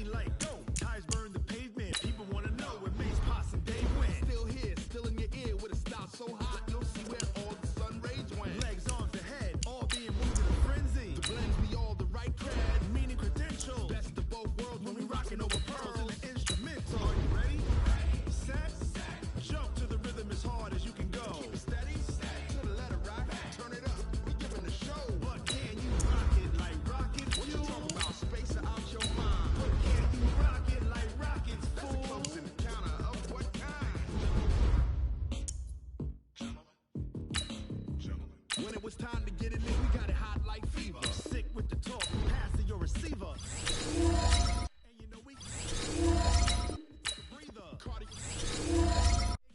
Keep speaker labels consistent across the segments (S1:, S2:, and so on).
S1: green light, go. Tires burn the pavement. People wanna know where Mace, Potts, and Dave went.
S2: Still here, still in your ear with a style so hot you'll see where all the sun rays went.
S1: Legs, arms, the head, all being moved in a frenzy.
S2: The blends be all the right cred,
S1: Meaning credentials.
S2: best of both worlds
S1: When we rockin' over pearls and the instrumental. Are you ready? Set. Jump to the rhythm as hard as you can go.
S2: Keep it steady, to the letter right, turn it up, we giving the show.
S1: But can you rock it like rocket
S2: What you
S1: fuel?
S2: talking about, space or out your mind?
S1: But can you rock it like rockets,
S2: That's a
S1: fool?
S2: close encounter of what kind? When it was time to get it in, we got it hot like fever.
S1: Sick with the talk, pass to your receiver. And you know we breather.
S2: Cardi,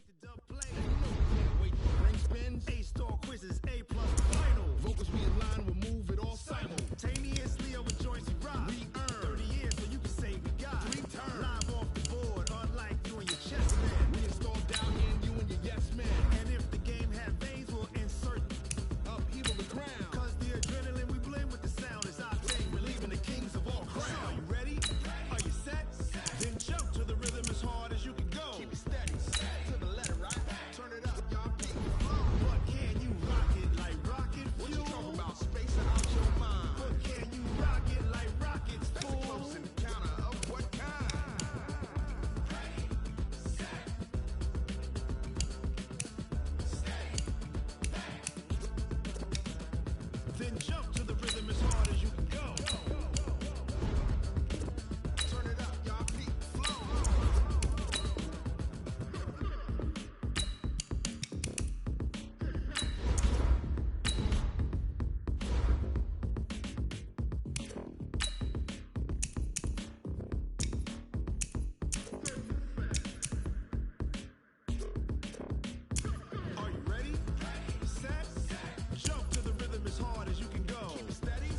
S1: The dub play.
S2: can't wait for ring spins.
S1: A-star quizzes, A+ final.
S2: Vocals we align, we'll move it all
S1: Simultaneously over joints we rock.
S2: We earn
S1: 30 years so you can say we got
S2: 3 turns.
S1: live off the board, unlike you and your chess man.
S2: We install down here and you and your yes man.
S1: And if the game had veins, we'll insert.
S2: Upheaval the crown.
S1: Cause the adrenaline we blend with the sound is our thing.
S2: Relieving the kings of all
S1: So are
S2: crown.
S1: you ready? Are you set? Then jump to the rhythm as hard as you can go.
S2: Keep it steady, to the letter right, turn it up, y'all peak the flow.
S1: But can you rock it like rocket
S2: What you
S1: fuel?
S2: talking about, space or out your mind?
S1: But can you rock it like rockets,
S2: That's a
S1: fool?
S2: close encounter of what kind?
S1: Then jump to the rhythm as hard as you can go.
S2: Turn it up, y'all peak the flow.
S1: Are you ready? Set. Jump to the rhythm as hard as you can go.
S2: Keep it steady,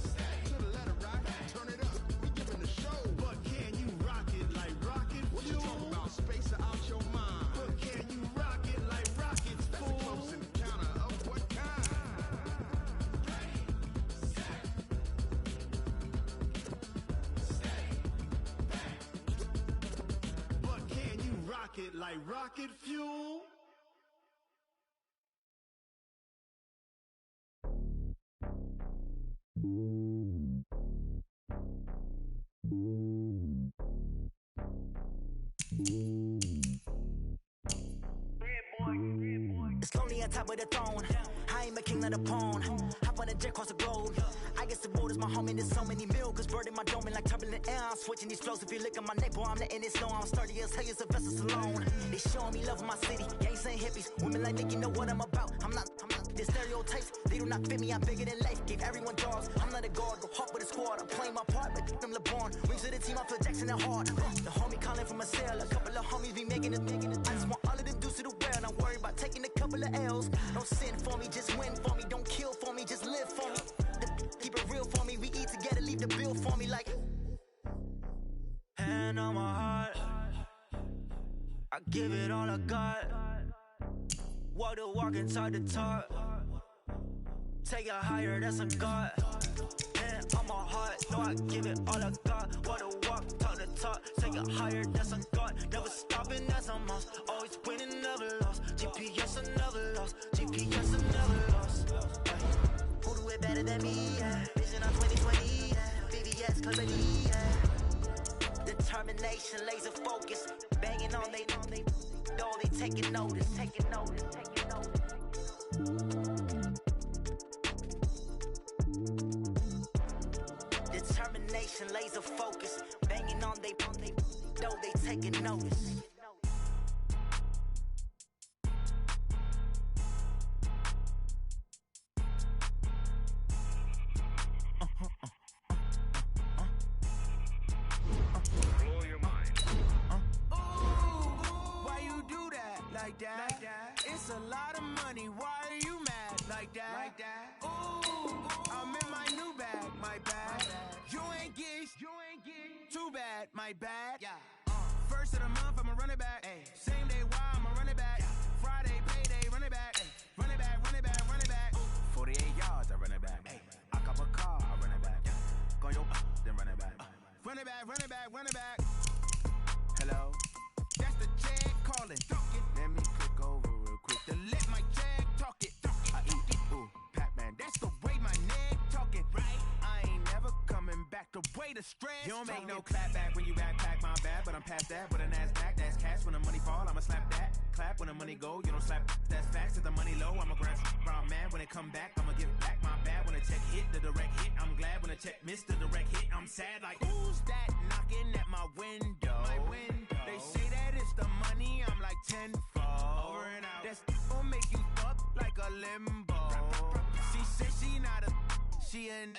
S2: to the letter right, turn it up, we giving the show.
S1: But can you rock it like rocket
S2: What you
S1: fuel?
S2: talking about, space or out your mind?
S1: But can you rock it like rockets,
S2: That's a
S1: fool?
S2: close encounter of what kind?
S1: But can you rock it like rocket fuel?
S3: It's lonely on top of the throne. I ain't a king of the pawn. Hop on a jet across the globe. I guess the world is my home and there's so many milkers bird in my dome and like turbulent air. I'm switching these flows. If you look at my neck, boy, I'm letting it slow. I'm sturdy as hell as a vessel alone. They showing me love in my city. Gangs and hippies. Women like think you know what I'm about. I'm not. The stereotypes, they do not fit me. I'm bigger than life. Gave everyone dogs. I'm not a guard. Go hard with a squad. I'm playing my part, but them LeBron. Rings to the team. I feel Jackson and hard. The homie calling from a cell. A couple of homies be making it. I just want all of them dudes to the well. Not worried about taking a couple of L's. Don't sin for me, just win for me. Don't kill for me, just live for me. Keep it real for me. We eat together, leave the bill for me like. Hand on my heart, I give it all I got. Walk the walk inside the talk. Take it higher, that's a God. Hand on my heart, no, I give it all I got. Walk the walk, talk the talk. Take it higher, that's a God. Never stopping, that's a must. Always winning, never lost. GPS, I never lost. GPS, I never lost. Who do it better than me? Yeah. Vision on 2020. Yeah. VVS, clarity. Yeah. Determination, laser focus. Banging on they, though they taking notice, taking notice, taking notice. Determination, laser focus. Banging on they, though they taking notice.
S4: Like that. It's a lot of money. Why are you mad like that? Ooh, I'm in my new bag, my bad. You ain't geeks, too bad, my bad. First of the month, I'ma run it back. Same day, why I'ma run it back. Friday, payday, run it back. Run it back, run it back, run it back. 48 yards, I run it back. I cop a car, I run it back. Go your then run it back. Run it back, run it back, run it back. Hello? That's the jag calling. Let me click over real quick to let my jag talk it. I eat it, ooh, Pac-Man. That's the way my neck talking. Right? I ain't never coming back. The way the stress. You don't make no clap back when you backpack, my bad. But I'm past that with a NASDAQ. That's cash when the money fall. I'ma slap that. Clap when the money go. You don't slap. That's facts. If the money low, I'ma grab brown man. When it come back, I'ma give back my bad. When the check hit, the direct hit. I'm glad when the check missed the direct hit. I'm sad like, who's that knocking at my window? My window. They say that it's the money. I'm like tenfold. Over and out. That's gon' make you up like a limbo. She said she not a. She an.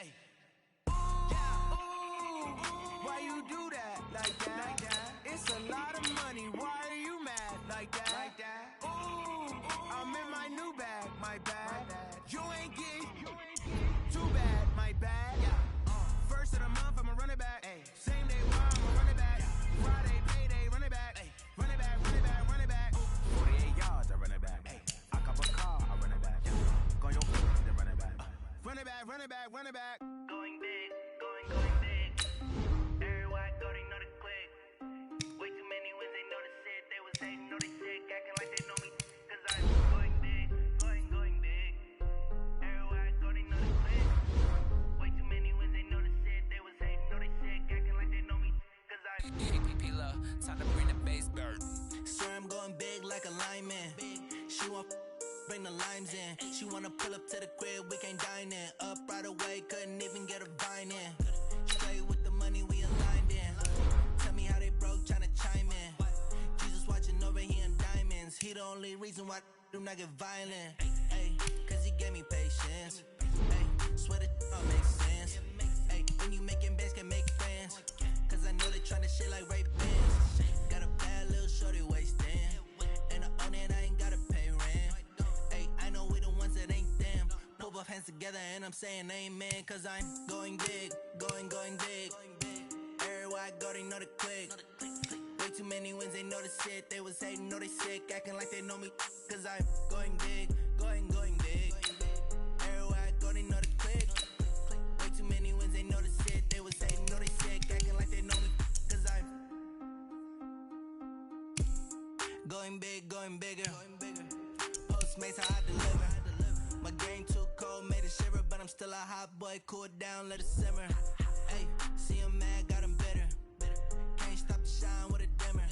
S4: Why you do that like that? Like that? It's a lot of money. Why are you mad like that? Like that? Ooh, I'm in my new bag. My bad. You ain't getting too bad. My bad. First of the month, I'ma run it back. Same day, why I'ma run it back. Friday, payday, run it back. Run it back, run it back, run it back. 48 yards, I run it back. I cop a car, I run it back. Go on your feet, then run it back. Run it back, run it back, run it back.
S5: Going big, going big. Everywhere I go, they know the click. Way too many wins, they know the shit. They was hating, know they sick, acting like they know me. Cause I'm going big, going big. Everywhere I go, they know the click. Way too many wins, they know the shit. They was hating, know they sick, acting like they know me. Cause I'm
S6: P-P-Love, time to bring the bass bird.
S3: Swear I'm going big like a lineman. She want bring the limes in. She wanna pull up to the crib, we can't dine in. Up right away, couldn't even get a vine in. Straight with the money, we aligned in. Tell me how they broke, tryna chime in. Jesus watching over here in diamonds. He the only reason why do not get violent. Ay, cause he gave me patience. Ay, swear that all makes sense. Ay, when you making bands, can make friends. Cause I know they tryna shit like Ray Bans. Got a bad little shorty wasting. And I own it, I ain't gotta pay rent. Ay, I know we the ones that ain't them. Put both hands together and I'm saying amen. Cause I'm going big, going big. Everywhere I go, they know the click. Way too many wins, they know the shit. They was hating, know they sick, acting like they know me. Cause I'm going big, going big. Everywhere I go, they know the click. Way too many wins, they know the shit. They was hating, know they sick, acting like they know me. Cause I'm going big, going bigger. Postmates, how I deliver. My game too cold, made it shiver, but I'm still a hot boy. Cool it down, let it simmer. Hey, see him mad, got him bitter. Can't stop the shine with a dimmer.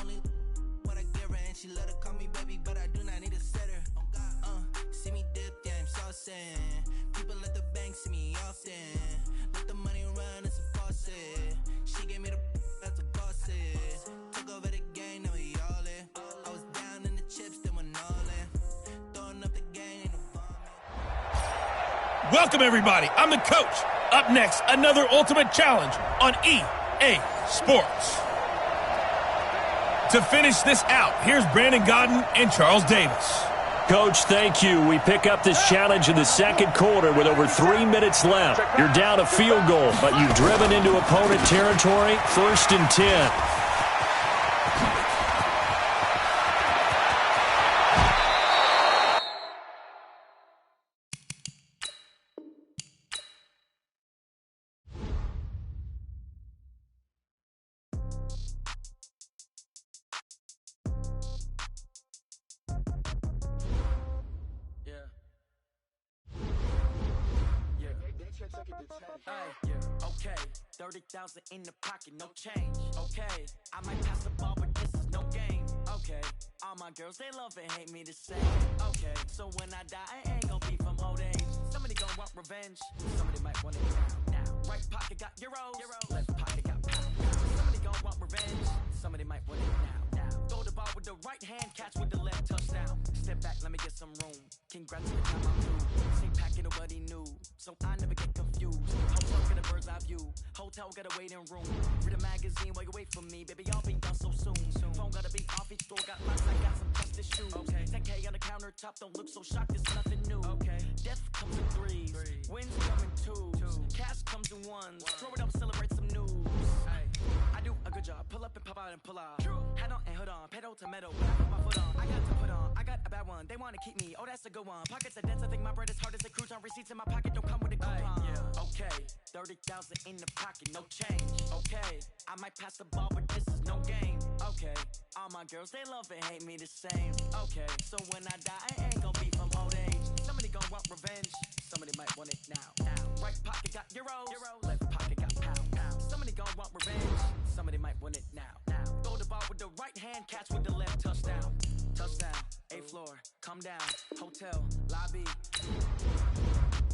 S3: Only what I give her, and she let her call me baby, but I do not need a sitter. See me dip, yeah, I'm saucing. People at the bank see me often. Let the money run, it's a faucet. She gave me the that's a faucet. Took over the game, now we all in. I was down in the chips, then went all in. Throwing up the game, ain't no vomit.
S7: Welcome, everybody. I'm the coach. Up next, another ultimate challenge on EA Sports. To finish this out, here's Brandon Godden and Charles Davis.
S8: Coach, thank you. We pick up this challenge in the second quarter with over 3 minutes left. You're down a field goal, but you've driven into opponent territory. 1st and 10.
S9: Okay, 30,000 in the pocket, no change. Okay, I might pass the ball, but this is no game. Okay, all my girls, they love and hate me the same. Okay, so when I die, I ain't gonna be from old age. Somebody gonna want revenge, somebody might want it now. Right pocket got euros, left pocket got pound. Somebody gonna want revenge, somebody might want it now. Throw the ball with the right hand, catch with the left touchdown. Step back, let me get some room. Congrats to the time I'm through. Same packet of what he knew, so I never get confused. Hotel got a bird's eye view. Hotel got a waiting room. Read a magazine while you wait for me, baby. I'll be done so soon. Phone gotta be off, each store got locks. I got some justice shoes. Okay, 10K on the countertop. Don't look so shocked. It's nothing new. Okay, death comes in threes. Wins come in twos. Cash comes in ones. Throw it up, celebrate some news. I do a good job. Pull up and pop out and pull out. Hat on and hood on. Pedal to metal. But I put my foot on. I got to put on. I got a bad one. They wanna keep me. Oh, that's a good one. Pockets are dense. I think my bread is hard as a crouton. Receipts in my pocket don't come with a coupon. Okay. Okay, 30,000 in the pocket, no change. Okay, I might pass the ball, but this is no game. Okay, all my girls, they love and hate me the same. Okay, so when I die, I ain't gonna be from old age. Somebody gon' want revenge, somebody might want it now. Right pocket got euros, left pocket got pound. Somebody gon' want revenge, somebody might want it now. Throw the ball with the right hand, catch with the left, touchdown. Touchdown, 8th floor, come down, hotel, lobby.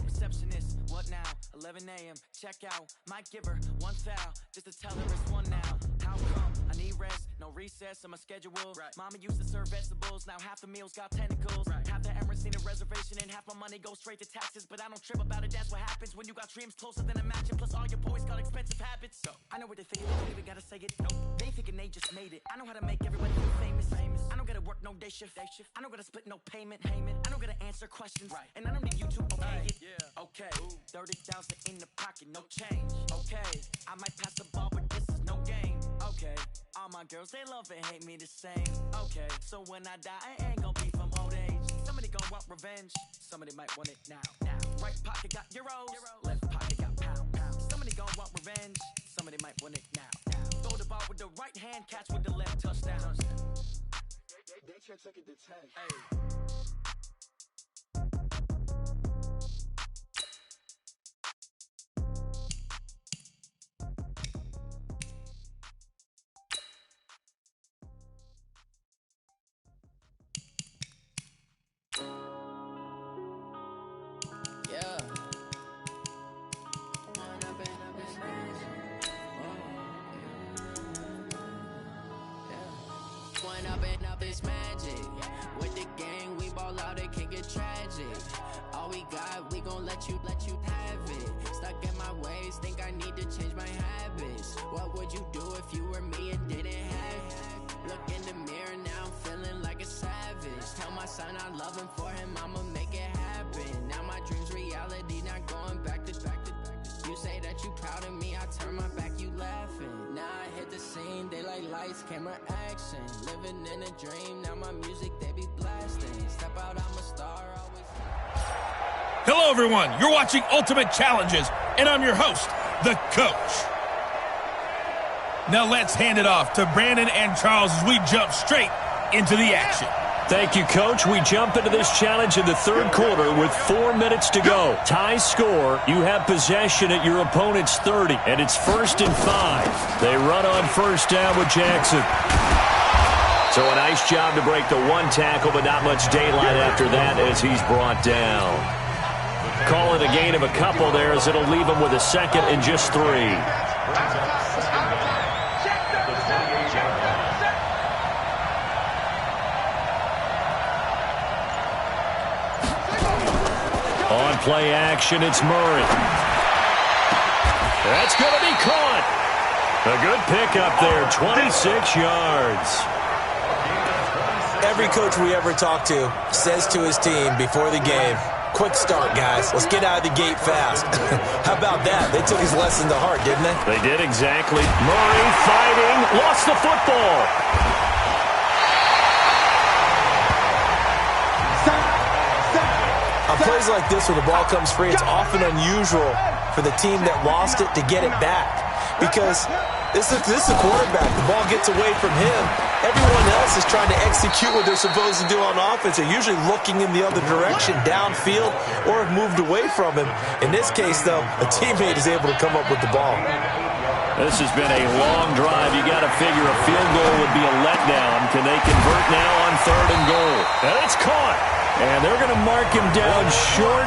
S9: Receptionist, what now? 11 a.m., check out. Might give her one foul, just to tell her it's one now. How come? I need rest, no recess in my schedule. Right. Mama used to serve vegetables, now half the meals got tentacles. Right. Half the Emirates need a reservation and half my money goes straight to taxes. But I don't trip about it, that's what happens when you got dreams closer than a matching. Plus all your boys got expensive habits. So I know what they thinking, they don't even gotta say it. Nope. They thinking they just made it. I know how to make everybody feel famous. I don't gotta work no day shift. I don't gotta split no payment. I don't gotta answer questions. Right. And I don't need you to okay it. Yeah. Okay. 30,000 in the pocket, no change. Okay. I might pass the ball, but this is no game. Okay. All my girls, they love and hate me the same. Okay. So when I die, I ain't gonna be from old age. Somebody gon' want revenge. Somebody might want it now. Right pocket got euros. Left pocket got pound. Somebody gon' want revenge. Somebody might want it now. Throw the ball with the right hand, catch with the left, touchdown.
S2: They check it to 10.
S9: Hey.
S10: Up is magic. With the gang, we ball out, it can get tragic. All we got, we gon' let you have it. Stuck in my ways, think I need to change my habits. What would you do if you were me and didn't have it? Look in the mirror, now I'm feeling like a savage. Tell my son I love him, for him I'ma make it happen. Now my dream's reality, not going back to. You say that you proud of me, I turn my back, you laughing. Now I hit the scene, they like lights, camera, action. Living in a dream, now my music, they be blasting. Step out, I'm a star, always.
S7: Hello, everyone. You're watching Ultimate Challenges, and I'm your host, The Coach. Now let's hand it off to Brandon and Charles as we jump straight into the action.
S8: Thank you, Coach. We jump into this challenge in the third quarter with 4 minutes to go. Tie score. You have possession at your opponent's 30, and it's 1st and 5. They run on first down with Jackson. So a nice job to break the one tackle, but not much daylight after that as he's brought down. Call it a gain of a couple there as it'll leave him with a 2nd and just 3. On play action, it's Murray. That's going to be caught. A good pickup there, 26 yards.
S11: Every coach we ever talk to says to his team before the game, quick start, guys. Let's get out of the gate fast. How about that? They took his lesson to heart, didn't they?
S8: They did exactly. Murray fighting, lost the football.
S11: On plays like this where the ball comes free, it's often unusual for the team that lost it to get it back. Because this is a quarterback. The ball gets away from him. Everyone else is trying to execute what they're supposed to do on offense. They're usually looking in the other direction, downfield, or have moved away from him. In this case, though, a teammate is able to come up with the ball.
S8: This has been a long drive. You got to figure a field goal would be a letdown. Can they convert now on 3rd and goal? And it's caught. And they're going to mark him down short,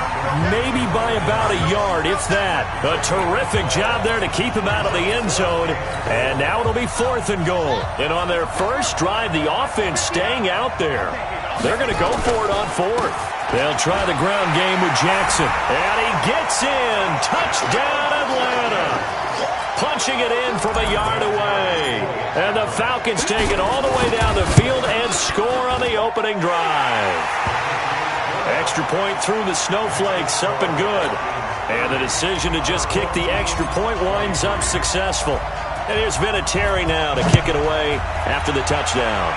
S8: maybe by about a yard, if that. A terrific job there to keep him out of the end zone. And now it'll be 4th and goal. And on their first drive, the offense staying out there. They're going to go for it on 4th. They'll try the ground game with Jackson. And he gets in. Touchdown, Atlanta. Punching it in from a yard away. And the Falcons take it all the way down the field and score on the opening drive. Extra point through the snowflakes, up and good. And the decision to just kick the extra point winds up successful. And here's Vinatieri now to kick it away after the touchdown.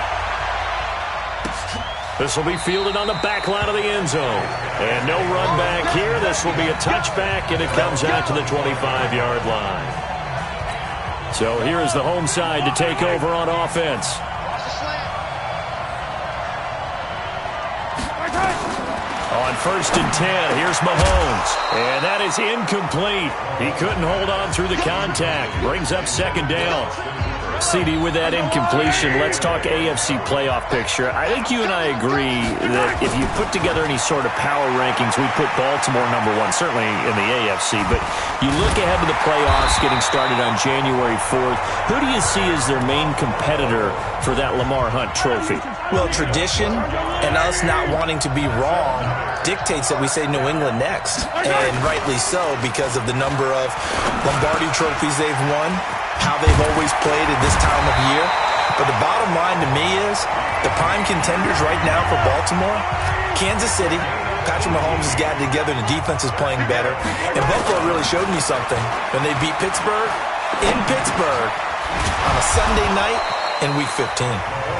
S8: This will be fielded on the back line of the end zone. And no run back here. This will be a touchback, and it comes out to the 25-yard line. So here is the home side to take over on offense. On 1st and 10, here's Mahomes. And that is incomplete. He couldn't hold on through the contact. Brings up 2nd down. CD, with that incompletion, let's talk AFC playoff picture. I think you and I agree that if you put together any sort of power rankings, we'd put Baltimore number 1, certainly in the AFC. But you look ahead to the playoffs getting started on January 4th. Who do you see as their main competitor for that Lamar Hunt trophy?
S11: Well, tradition and us not wanting to be wrong dictates that we say New England next. And rightly so, because of the number of Lombardi trophies they've won, how they've always played at this time of year. But the bottom line to me is the prime contenders right now for Baltimore, Kansas City. Patrick Mahomes has gotten together. The defense is playing better. And Buffalo really showed me something when they beat Pittsburgh in Pittsburgh on a Sunday night in Week 15.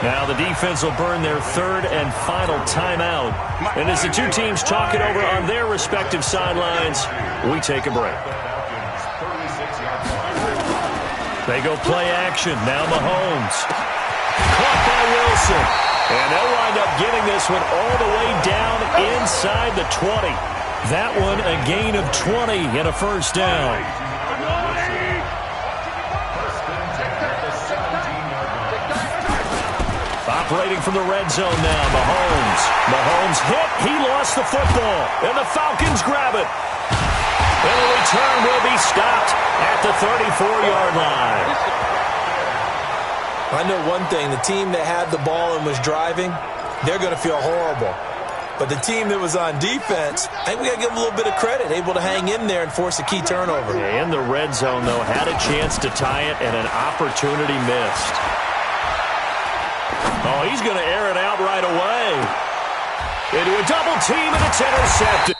S8: Now the defense will burn their 3rd and final timeout. And as the two teams talk it over on their respective sidelines, we take a break. They go play action. Now Mahomes. Caught by Wilson. And they'll wind up getting this one all the way down inside the 20. That one a gain of 20 and a 1st down. Operating from the red zone now, Mahomes. Mahomes hit. He lost the football. And the Falcons grab it. And the return will be stopped at the 34-yard line.
S11: I know one thing. The team that had the ball and was driving, they're going to feel horrible. But the team that was on defense, I think we got to give them a little bit of credit, able to hang in there and force a key turnover.
S8: In the red zone, though, had a chance to tie it, and an opportunity missed. Oh, he's going to air it out right away. Into a double team, and it's intercepted.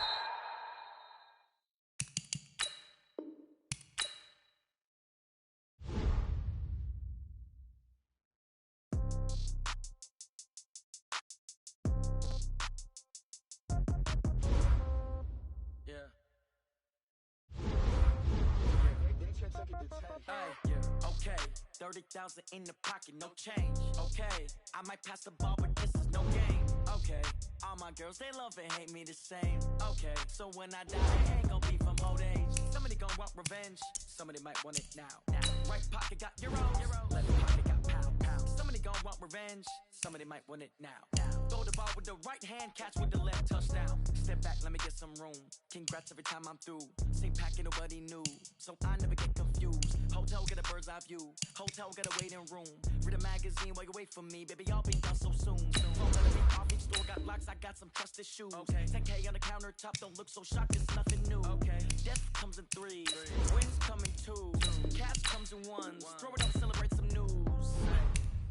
S9: Okay, 30,000 in the pocket, no change. Okay, I might pass the ball, but this is no game. Okay, all my girls, they love and hate me the same. Okay, so when I die, I ain't gonna be from old age. Somebody gonna want revenge, somebody might want it now. Right pocket got euro, left pocket got pound, pound. Somebody gonna want revenge, somebody might want it now. Throw the ball with the right hand, catch with the left, touchdown. Step back, let me get some room. Congrats every time I'm through. Same packet, nobody knew, so I never get confused. Hotel, get a bird's eye view. Hotel, get a waiting room. Read a magazine while you wait for me. Baby, I'll be done so soon. Phone let me off each store, got locks, I got some trusted shoes. Okay. 10K on the countertop, don't look so shocked, it's nothing new. Okay. Death comes in 3s, wins come in 2s, cash comes in 1s. Throw it up, celebrate some news.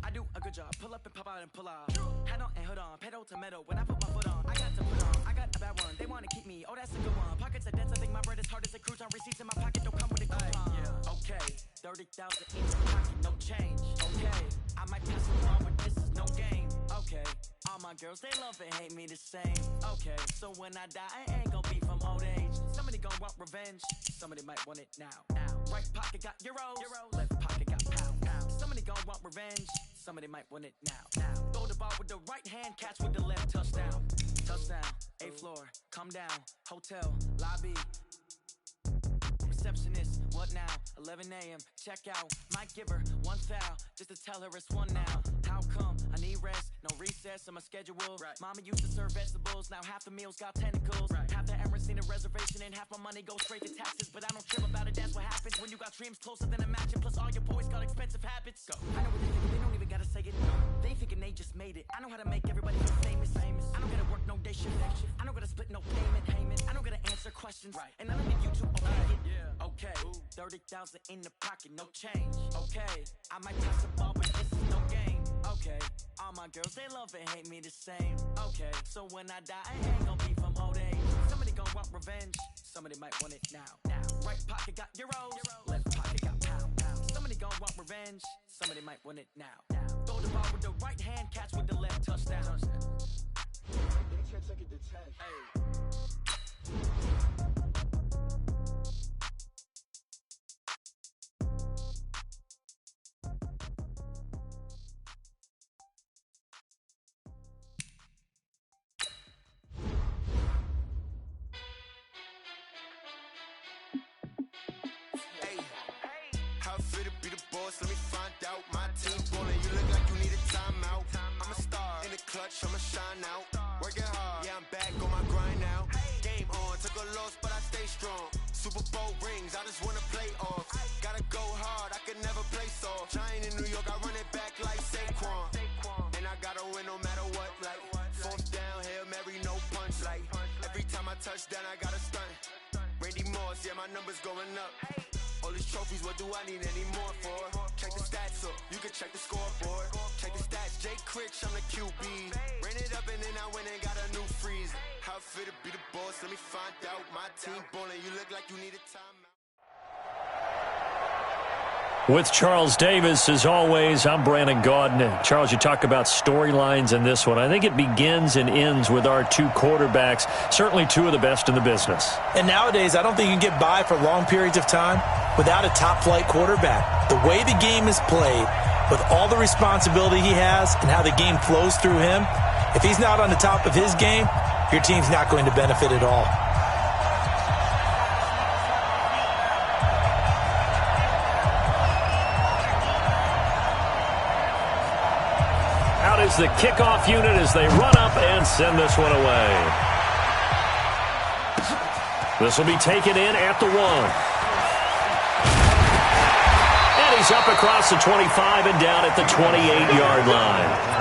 S9: I do a good job, pull up and pop out and pull off. Head on and hood on, pedal to metal. When I put my foot on, I got to put on. I got a bad one, they wanna keep me. Oh, that's a good one. Pockets are dense, I think my bread is hard as a crouton. Receipts in my pocket don't come with a coupon. Okay, 30,000 in the pocket, no change. Okay, I might pass the ball, but this is no game. Okay, all my girls, they love and hate me the same. Okay, so when I die, I ain't gonna be from old age. Somebody gonna want revenge, somebody might want it now. Right pocket got euros, left pocket got pound, pound. Somebody gonna want revenge, somebody might want it now. Throw the ball with the right hand, catch with the left, touchdown. Touchdown, 8th floor, come down, hotel, lobby. Receptionist, what now? 11 a.m., check out. Might give her one foul, just to tell her it's one now. How come? I need rest, no recess in my schedule. Right. Mama used to serve vegetables, now half the meals got tentacles. Right. Half the Emirates need a reservation and half my money goes straight to taxes. But I don't trip about it, that's what happens when you got dreams closer than a match. And plus all your boys got expensive habits. Go. I know what they think, they don't even gotta say it. They thinking they just made it. I know how to make everybody feel famous. I don't gotta work no day shift. I don't gotta split no payment. I don't gotta answer questions. Right. And I don't need you to obey it. Okay, 30,000 in the pocket, no change. Okay, I might pass the ball, but this is no game. Okay, all my girls, they love and hate me the same. Okay, so when I die, I ain't gonna be from old age. Somebody gonna want revenge, somebody might want it now. Right pocket got euros, left pocket got pound, pound. Somebody gonna want revenge, somebody might want it now. Throw the ball with the right hand, catch with the left, touchdown.
S2: How fit to be the boss? Let me find out. My team ballin', you look like you need a timeout. I'm a star in the clutch, I'ma shine out. Working hard, yeah, I'm back on my grind now. Game on, took a loss, but I stay strong. Super Bowl rings, I just wanna play off. Gotta go hard, I can never play soft. Giant in New York, I run it back like Saquon. And I gotta win no matter what, like fourth down, Hail Mary, no punch. Like every time I touch down, I gotta stunt. Randy Moss, yeah, my numbers going up. All these trophies, what do I need any more for? Check the stats up, you can check the scoreboard. Check the stats, Jake Critch, I'm the QB. Ran it up and then I went and got a new freeze. How fit to be the boss, let me find out. My team ballin', you look like you need a timeout.
S8: With Charles Davis, as always, I'm Brandon Gaudin. Charles, you talk about storylines in this one. I think it begins and ends with our two quarterbacks, certainly two of the best in the business.
S11: And nowadays, I don't think you can get by for long periods of time without a top-flight quarterback. The way the game is played, with all the responsibility he has and how the game flows through him, if he's not on the top of his game, your team's not going to benefit at all.
S8: Is the kickoff unit as they run up and send this one away. This will be taken in at the 1. And he's up across the 25 and down at the 28-yard line.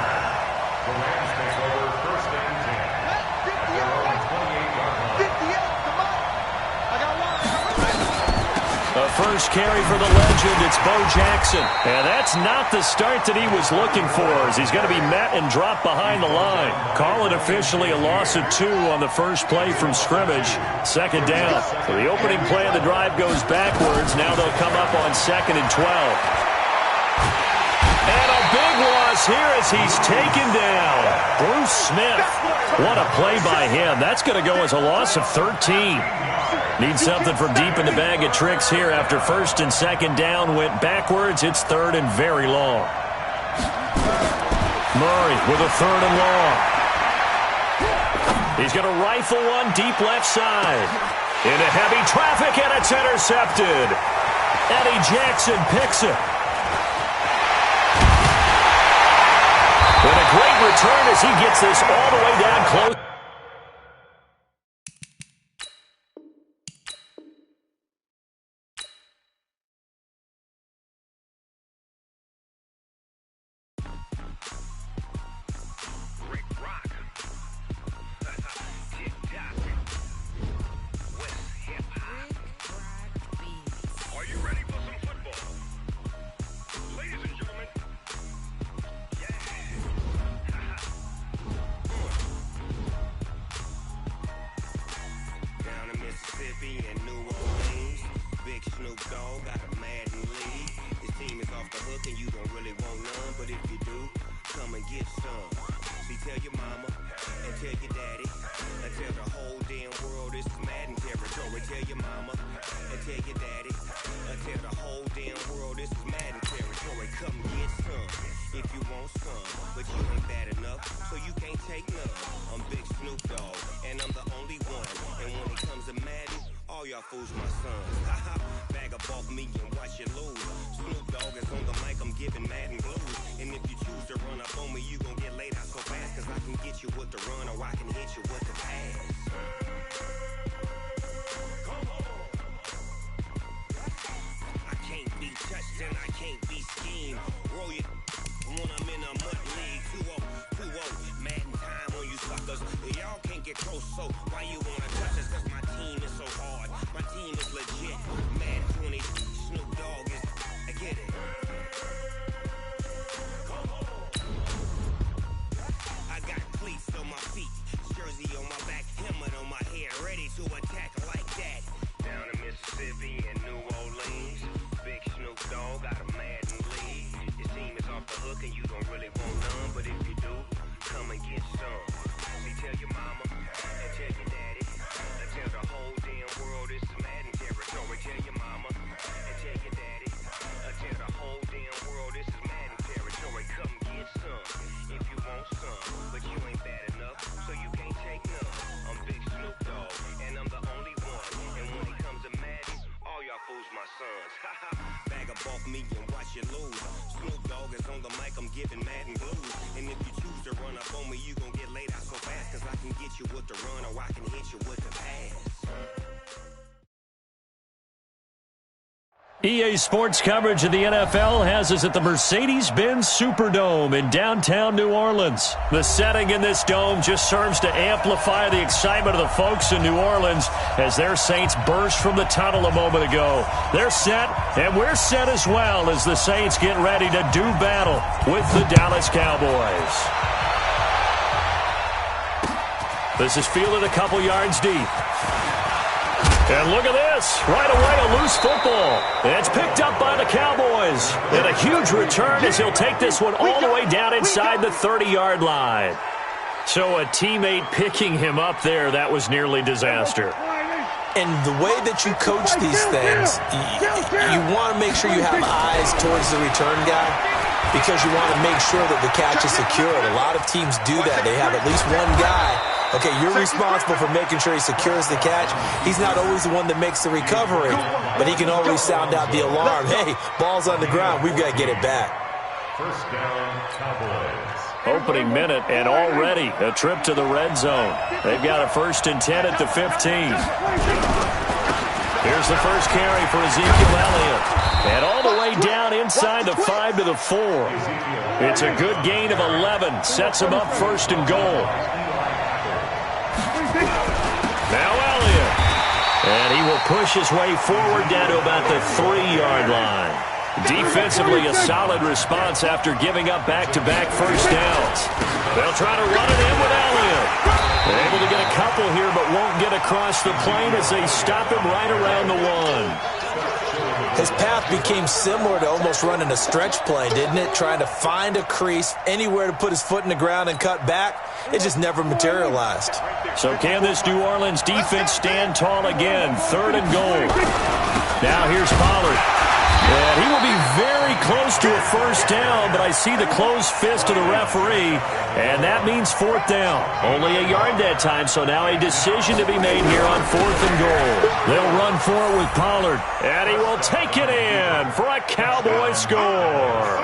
S8: The first carry for the legend, it's Bo Jackson. And that's not the start that he was looking for, as he's going to be met and dropped behind the line. Call it officially a loss of 2 on the first play from scrimmage. Second down. So the opening play of the drive goes backwards. Now they'll come up on 2nd and 12. And a big loss here as he's taken down. Bruce Smith. What a play by him. That's going to go as a loss of 13. Need something from deep in the bag of tricks here after 1st and 2nd down went backwards. It's 3rd and very long. Murray with a 3rd and long. He's going to rifle one deep left side. Into heavy traffic, and it's intercepted. Eddie Jackson picks it. With a great return as he gets this all the way down close.
S12: And New Orleans, big Snoop Dogg got a Madden league. His team is off the hook and you don't really want none, but if you do, come and get some. See, tell your mama and tell your daddy and tell the whole damn world this is Madden territory. Tell your mama and tell your daddy and tell the whole damn world this is Madden territory. Come get some if you want some, but you ain't bad enough, so you can't take none. I'm Big Snoop Dogg and I'm the only one, and when it comes to Madden, all y'all fools my sons. Bag up off me and watch you lose. Snoop Dogg is on the mic, I'm giving Madden blues. And if you choose to run up on me, you gon' get laid out so fast, cause I can get you with the run or I can hit you with the pass. I can't be touched and I can't be schemed. Roll you when I'm in a mud league. 2-0, Madden time on you suckers. Y'all can't get close, so why you wanna touch us? Cause my team is so hard. My team is legit. Madden 20, Snoop Dogg is, I get it. I got cleats on my feet, jersey on my back, helmet on my head, ready to attack like that. Down in Mississippi and New Orleans, big Snoop Dogg got a Madden league. Your team is off the hook and you don't really want none, but if you do, come and get some. See, on the mic, I'm giving Madden blues. And if you choose to run up on me, you gon' get laid out so fast. Cause I can get you with the run or I can hit you with the pass.
S8: EA Sports coverage of the NFL has us at the Mercedes-Benz Superdome in downtown New Orleans. The setting in this dome just serves to amplify the excitement of the folks in New Orleans as their Saints burst from the tunnel a moment ago. They're set, and we're set as well as the Saints get ready to do battle with the Dallas Cowboys. This is fielded a couple yards deep. And look at this. Right away, a loose football. It's picked up by the Cowboys. And a huge return as he'll take this one all the way down inside the 30-yard line. So a teammate picking him up there, that was nearly disaster.
S11: And the way that you coach these things, you want to make sure you have eyes towards the return guy because you want to make sure that the catch is secured. A lot of teams do that. They have at least one guy. Okay, you're responsible for making sure he secures the catch. He's not always the one that makes the recovery, but he can always sound out the alarm. Hey, ball's on the ground. We've got to get it back.
S8: First down, Cowboys. Opening minute, and already a trip to the red zone. They've got a 1st and 10 at the 15. Here's the first carry for Ezekiel Elliott. And all the way down inside the 5 to the 4. It's a good gain of 11. Sets him up 1st and goal. Now Elliott. And he will push his way forward down to about the 3-yard line. Defensively, a solid response after giving up back-to-back first downs. They'll try to run it in with Elliott. They're able to get a couple here, but won't get across the plane as they stop him right around the 1.
S11: His path became similar to almost running a stretch play, didn't it? Trying to find a crease, anywhere to put his foot in the ground and cut back. It just never materialized.
S8: So can this New Orleans defense stand tall again? 3rd and goal. Now here's Pollard. And he will be very close to a first down, but I see the closed fist of the referee, and that means 4th down. Only a yard that time, so now a decision to be made here on 4th and goal. They'll run for it with Pollard, and he will take it in for a Cowboy score.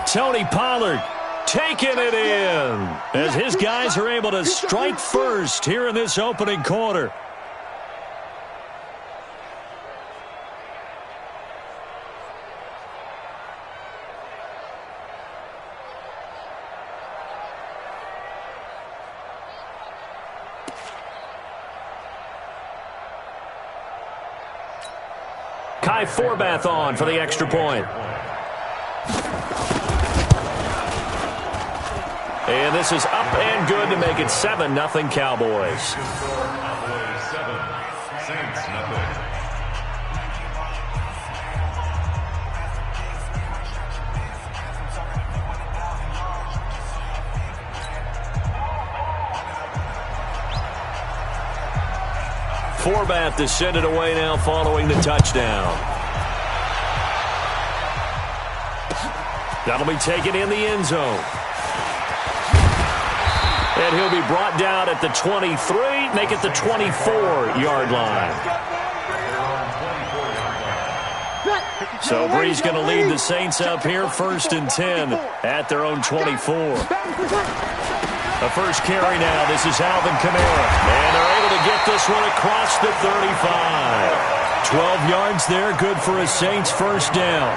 S8: Tony Pollard taking it in as his guys are able to strike first here in this opening quarter. Kai Forbath on for the extra point. And this is up and good to make it 7-0 Cowboys.
S13: 7, Saints nothing.
S8: Forbath to send it away now following the touchdown. That'll be taken in the end zone. And he'll be brought down at the 23, make it the 24-yard line. So Bree's going to lead the Saints up here, 1st and 10 at their own 24. The first carry now. This is Alvin Kamara. And they're able to get this one across the 35. 12 yards there. Good for a Saints first down.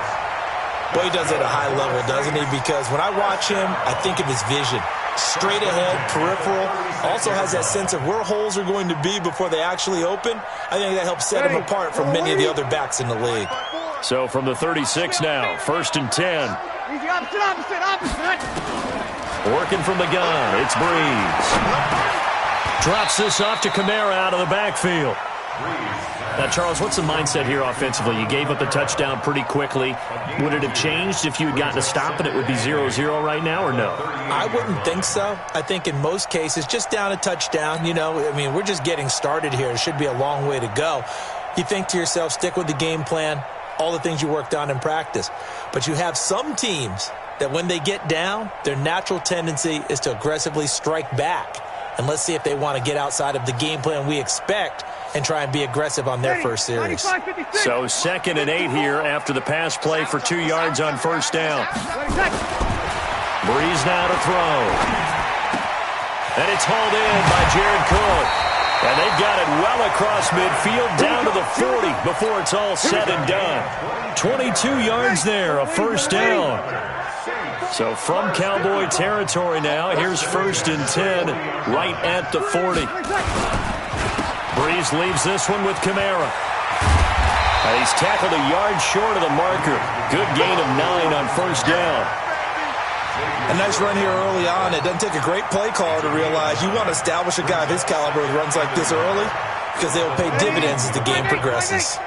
S11: Well, he does it at a high level, doesn't he? Because when I watch him, I think of his vision. Straight ahead, peripheral. Also has that sense of where holes are going to be before they actually open. I think that helps set him apart from many of the other backs in the league.
S8: So from the 36 now, 1st and 10. Working from the gun, it's Breeze. Drops this off to Kamara out of the backfield. Now, Charles, what's the mindset here offensively? You gave up a touchdown pretty quickly. Would it have changed if you had gotten a stop and it would be 0-0 right now, or no?
S11: I wouldn't think so. I think in most cases, just down a touchdown, we're just getting started here. It should be a long way to go. You think to yourself, stick with the game plan, all the things you worked on in practice. But you have some teams that when they get down, their natural tendency is to aggressively strike back. And let's see if they want to get outside of the game plan we expect and try and be aggressive on their first series.
S8: So 2nd and 8 here after the pass play for 2 yards on first down. Breeze now to throw. And it's hauled in by Jared Cook. And they've got it well across midfield down to the 40 before it's all said and done. 22 yards there, a first down. So from Cowboy territory now, here's 1st and 10 right at the 40. Breeze leaves this one with Kamara. And he's tackled a yard short of the marker. Good gain of 9 on first down.
S11: A nice run here early on. It doesn't take a great play caller to realize you want to establish a guy of his caliber with runs like this early because they will pay dividends as the game progresses.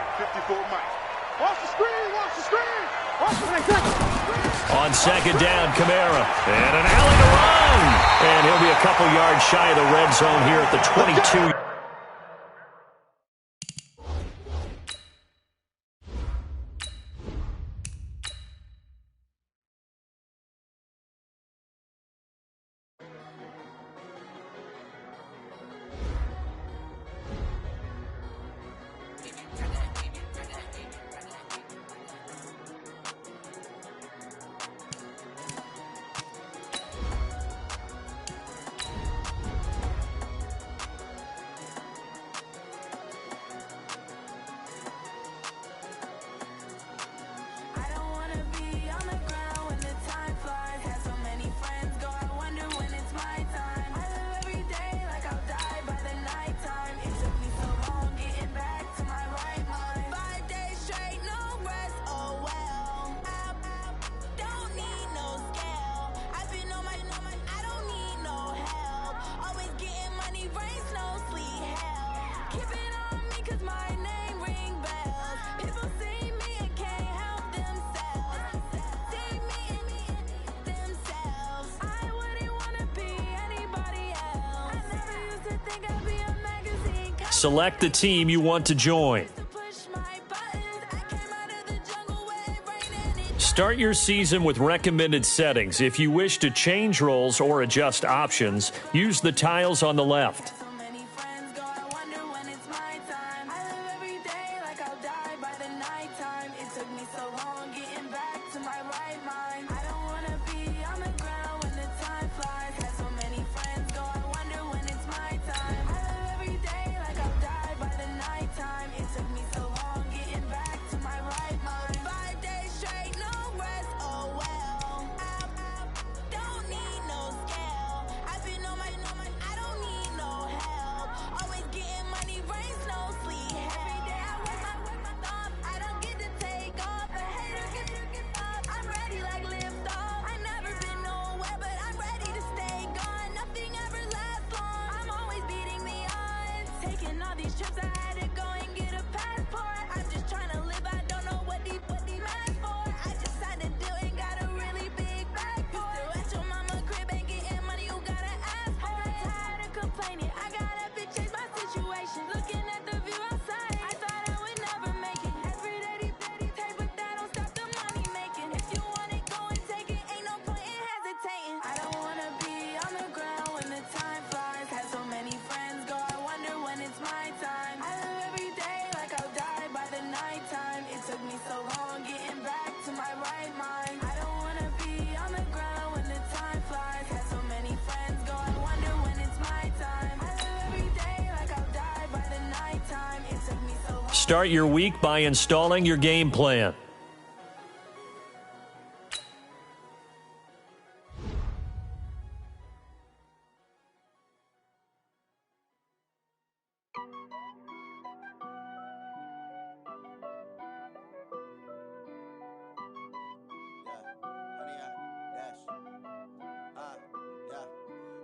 S8: On 2nd down, Kamara. And an alley to run. And he'll be a couple yards shy of the red zone here at the 22. Select the team you want to join. Start your season with recommended settings. If you wish to change roles or adjust options, use the tiles on the left. Start your week by installing your game plan.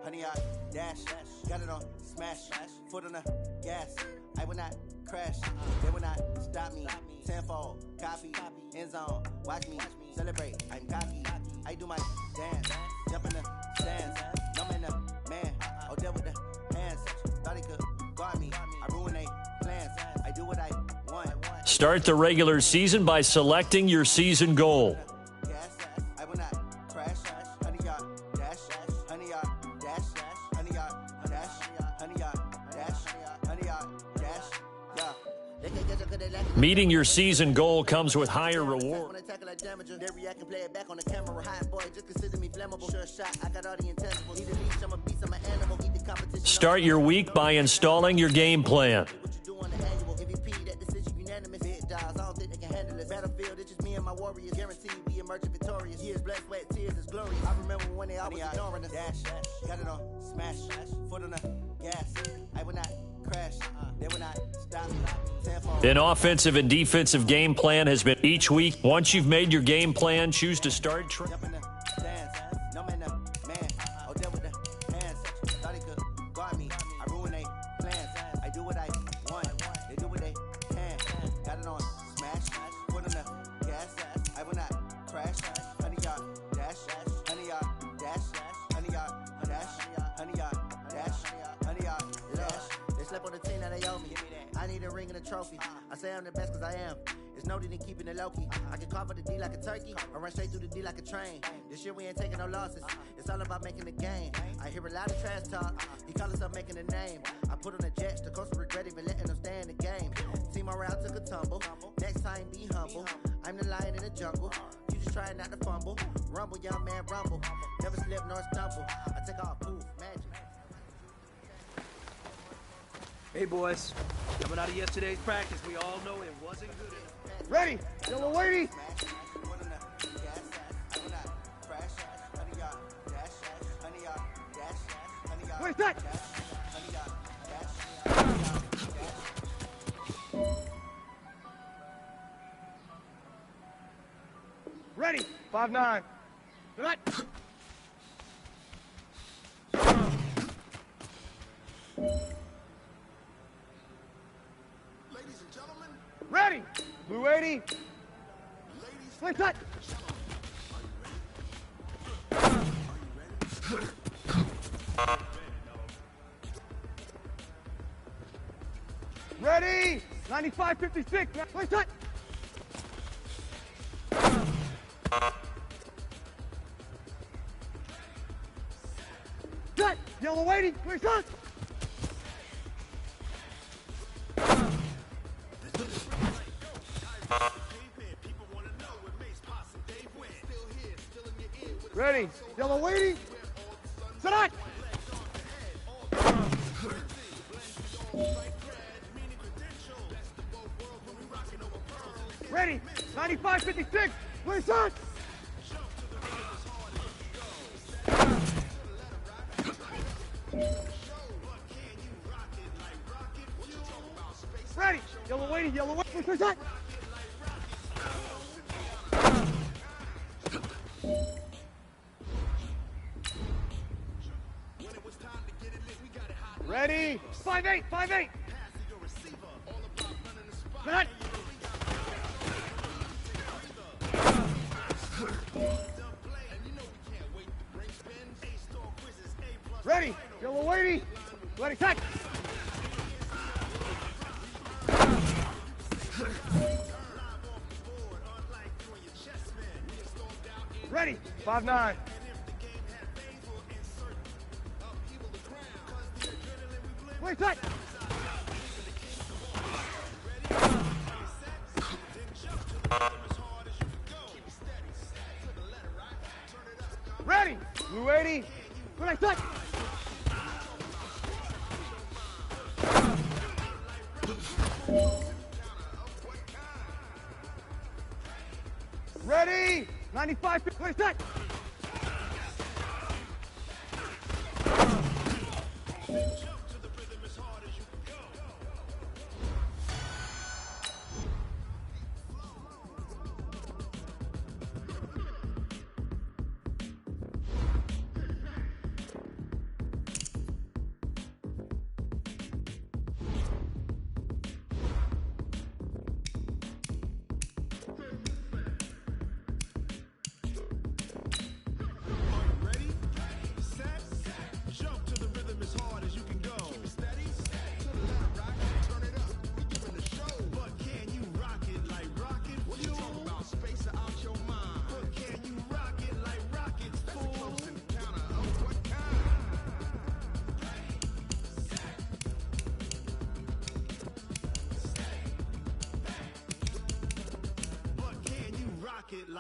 S13: Honey, I dash, got it on smash, foot on the gas. I will not crash, they will not stop me. Tenfold, copy, end zone, watch me celebrate. I'm cocky, I do my dance, jump in the stands. No man, the man, oh there with the hands. Thought he could guard me, I ruin they plans. I do what I want.
S8: Start the regular season by selecting your season goal. Meeting your season goal comes with higher reward. Start your week by installing your game plan.
S13: Battlefield, it's just me and my warriors. Guaranteed we emerge victorious. Years, blood, sweat, tears is glorious. I remember when they always ignoring us. Dash, got it on, smash, foot on the gas. I would not crash, they would not stop me.
S8: An offensive and defensive game plan has been each week. Once you've made your game plan, choose to start.
S13: Trophy. I say I'm the best because I am. It's noted in keeping it low-key. I can carve up the D like a turkey or run straight through the D like a train. This year we ain't taking no losses. It's all about making the game. I hear a lot of trash talk. He call himself making a name. I put on the Jets. The coach will regret even letting them stay in the game. Team morale took a tumble. Next time be humble. I'm the lion in the jungle. You just try not to fumble. Rumble, young man, rumble. Never slip nor stumble. I take off, poof, magic.
S14: Hey boys, coming out of yesterday's practice, we all know it wasn't good enough.
S15: Ready, yellow lady. Where's that? Ready, 5-9. Good. Ready! Blue 80. Play cut! Ready! 95-56. Play cut! Cut! Yellow 80. Play cut! Ready, yellow waiting. Sit on. Ready, 95-56. Where's that? Ready, yellow waiting, yellow waiting. Where's that? Ready? 5-8, 5-8. Good. Ready? Yellow weighty. Ready, cut. Ready? 5-9. Wait, cut! Ready! Blue 80. Good, cut! Ready! 95. Wait, cut!
S1: Jump to the rhythm as hard as you can go.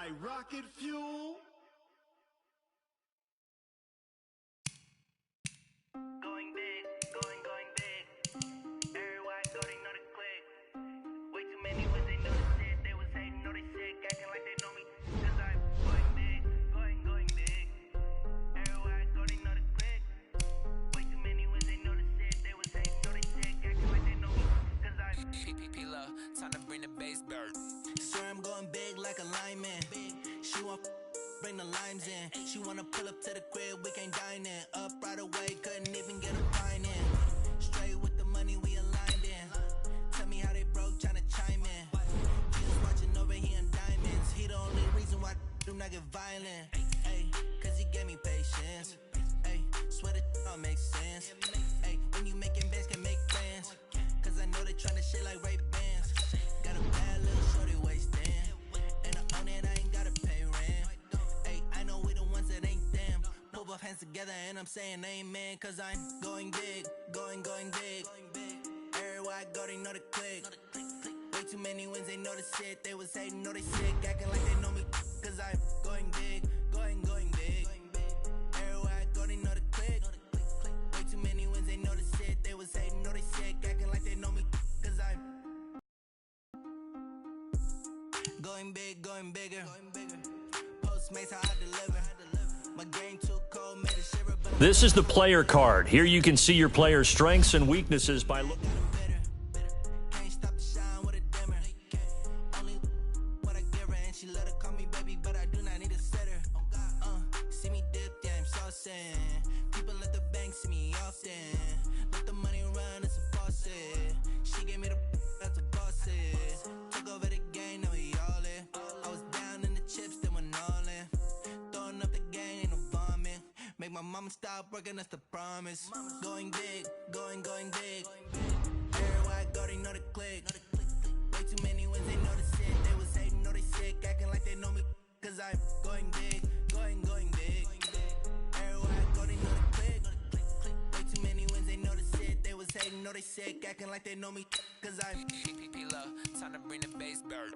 S1: like rocket fuel.
S5: Going big, going big. Everywhere I go, they know the click. Way too many wins, they know the shit. They was hating, know they sick, acting like they know me. Cause I'm going big, going big. Everywhere I go, they know the click. Way too many wins, they know the shit. They was hating, know they sick, acting like they know me. Cause I'm
S6: P-P-P-Love, time to bring the bass bird.
S9: Swear I'm going big like a lineman. She want bring the limes in. She wanna pull up to the crib, we can't dine in. Up right away, couldn't even get a fine in. Straight with the money we aligned in. Tell me how they broke, tryna chime in. Just watching over here in diamonds. He the only reason why do not get violent. Ay, cause he gave me patience. Ay, swear that all makes sense. Ay, when you making bands can make plans. Cause I know they tryna shit like Ray-Bans. Got a bad little shorty wasting. And I own it, I ain't gotta pay rent. Ay, I know we the ones that ain't them. Pull both hands together and I'm saying amen. Cause I'm going big, going big. Everywhere I go, they know the click. Way too many wins, they know the shit. They was hating, know they sick, acting like they know me. Cause I'm going big, going big. Everywhere I go, they know the click. Way too many wins, they know the shit. They was hating, know they sick, acting like they know me. Cause I'm going big, going bigger. Postmates how I deliver. My game too cold, made a shiver.
S8: This is the player card. Here you can see your player's strengths and weaknesses by looking.
S9: Can't stop the shine with a dimmer. Only what I give her, and she let her call me baby, but I do not need a setter. See me dip, yeah, I'm saucing. People at the bank see me often. Let the money run, it's a faucet. She gave me the that's a boss is. Took over the game, now we all in. I was down in the chips, then went all in. Throwing up the game, ain't no vomit. Make my mama stop working, that's the promise. Going big, going big. Everywhere I go, they know the click. Way too many wins, they know the shit. They was hating, know they sick, acting like they know me. Cause I'm going big, going big. Everywhere I go, they know the click. Way too many wins, they know the shit. They was hating, know they sick, acting like they know me. Cause I'm
S6: P-P-P-Love, time to bring the bass bird.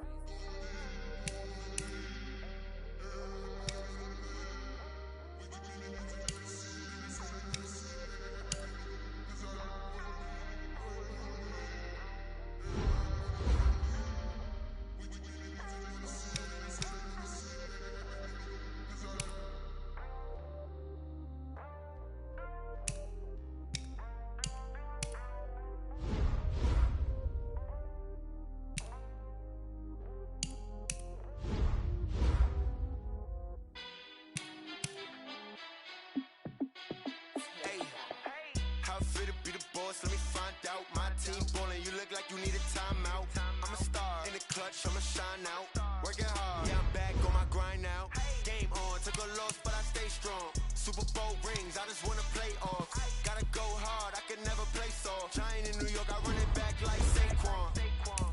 S2: How fit to be the boss? Let me find out. My team ballin', you look like you need a timeout. I'm a star in the clutch, I'ma shine out. Working hard, yeah, I'm back on my grind now. Game on, took a loss, but I stay strong. Super Bowl rings, I just wanna play off. Gotta go hard, I can never play soft. Giant in New York, I run it back like Saquon.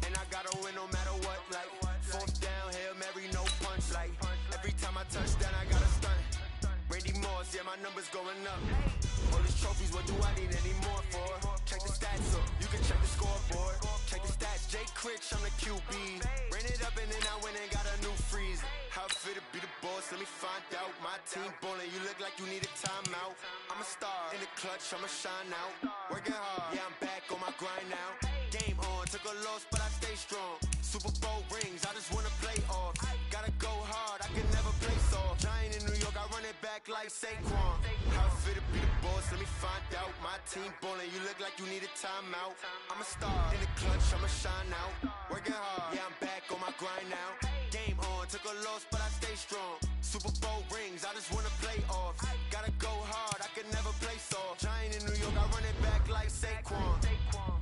S2: And I gotta win no matter what, like fourth down, Hail Mary, no punch. Like every time I touch down, I gotta stunt. Randy Moss, yeah, my numbers going up. All these trophies, what do I need any more for? Check the stats up, you can check the scoreboard. Check the stats, Jay Critch, I'm the QB. Ran it up and then I went and got a new freeze. How fit to be the boss, let me find out. My team ballin', you look like you need a timeout. I'm a star in the clutch, I'ma shine out. Working hard, yeah, I'm back on my grind now. Game on, took a loss, but I stay strong. Super Bowl rings, I just wanna play off. Gotta go hard, I can never play soft. Giant in New York, I run it back like Saquon. How fit to be the boss, let me find out. My team ballin', you look like you need a timeout. I'm a star in the clutch, I'ma shine out. Working hard, yeah, I'm back on my grind now. Game on, took a loss, but I stay strong. Super Bowl rings, I just wanna play off. Gotta go hard, I can never play soft. Giant in New York, I run it back like Saquon.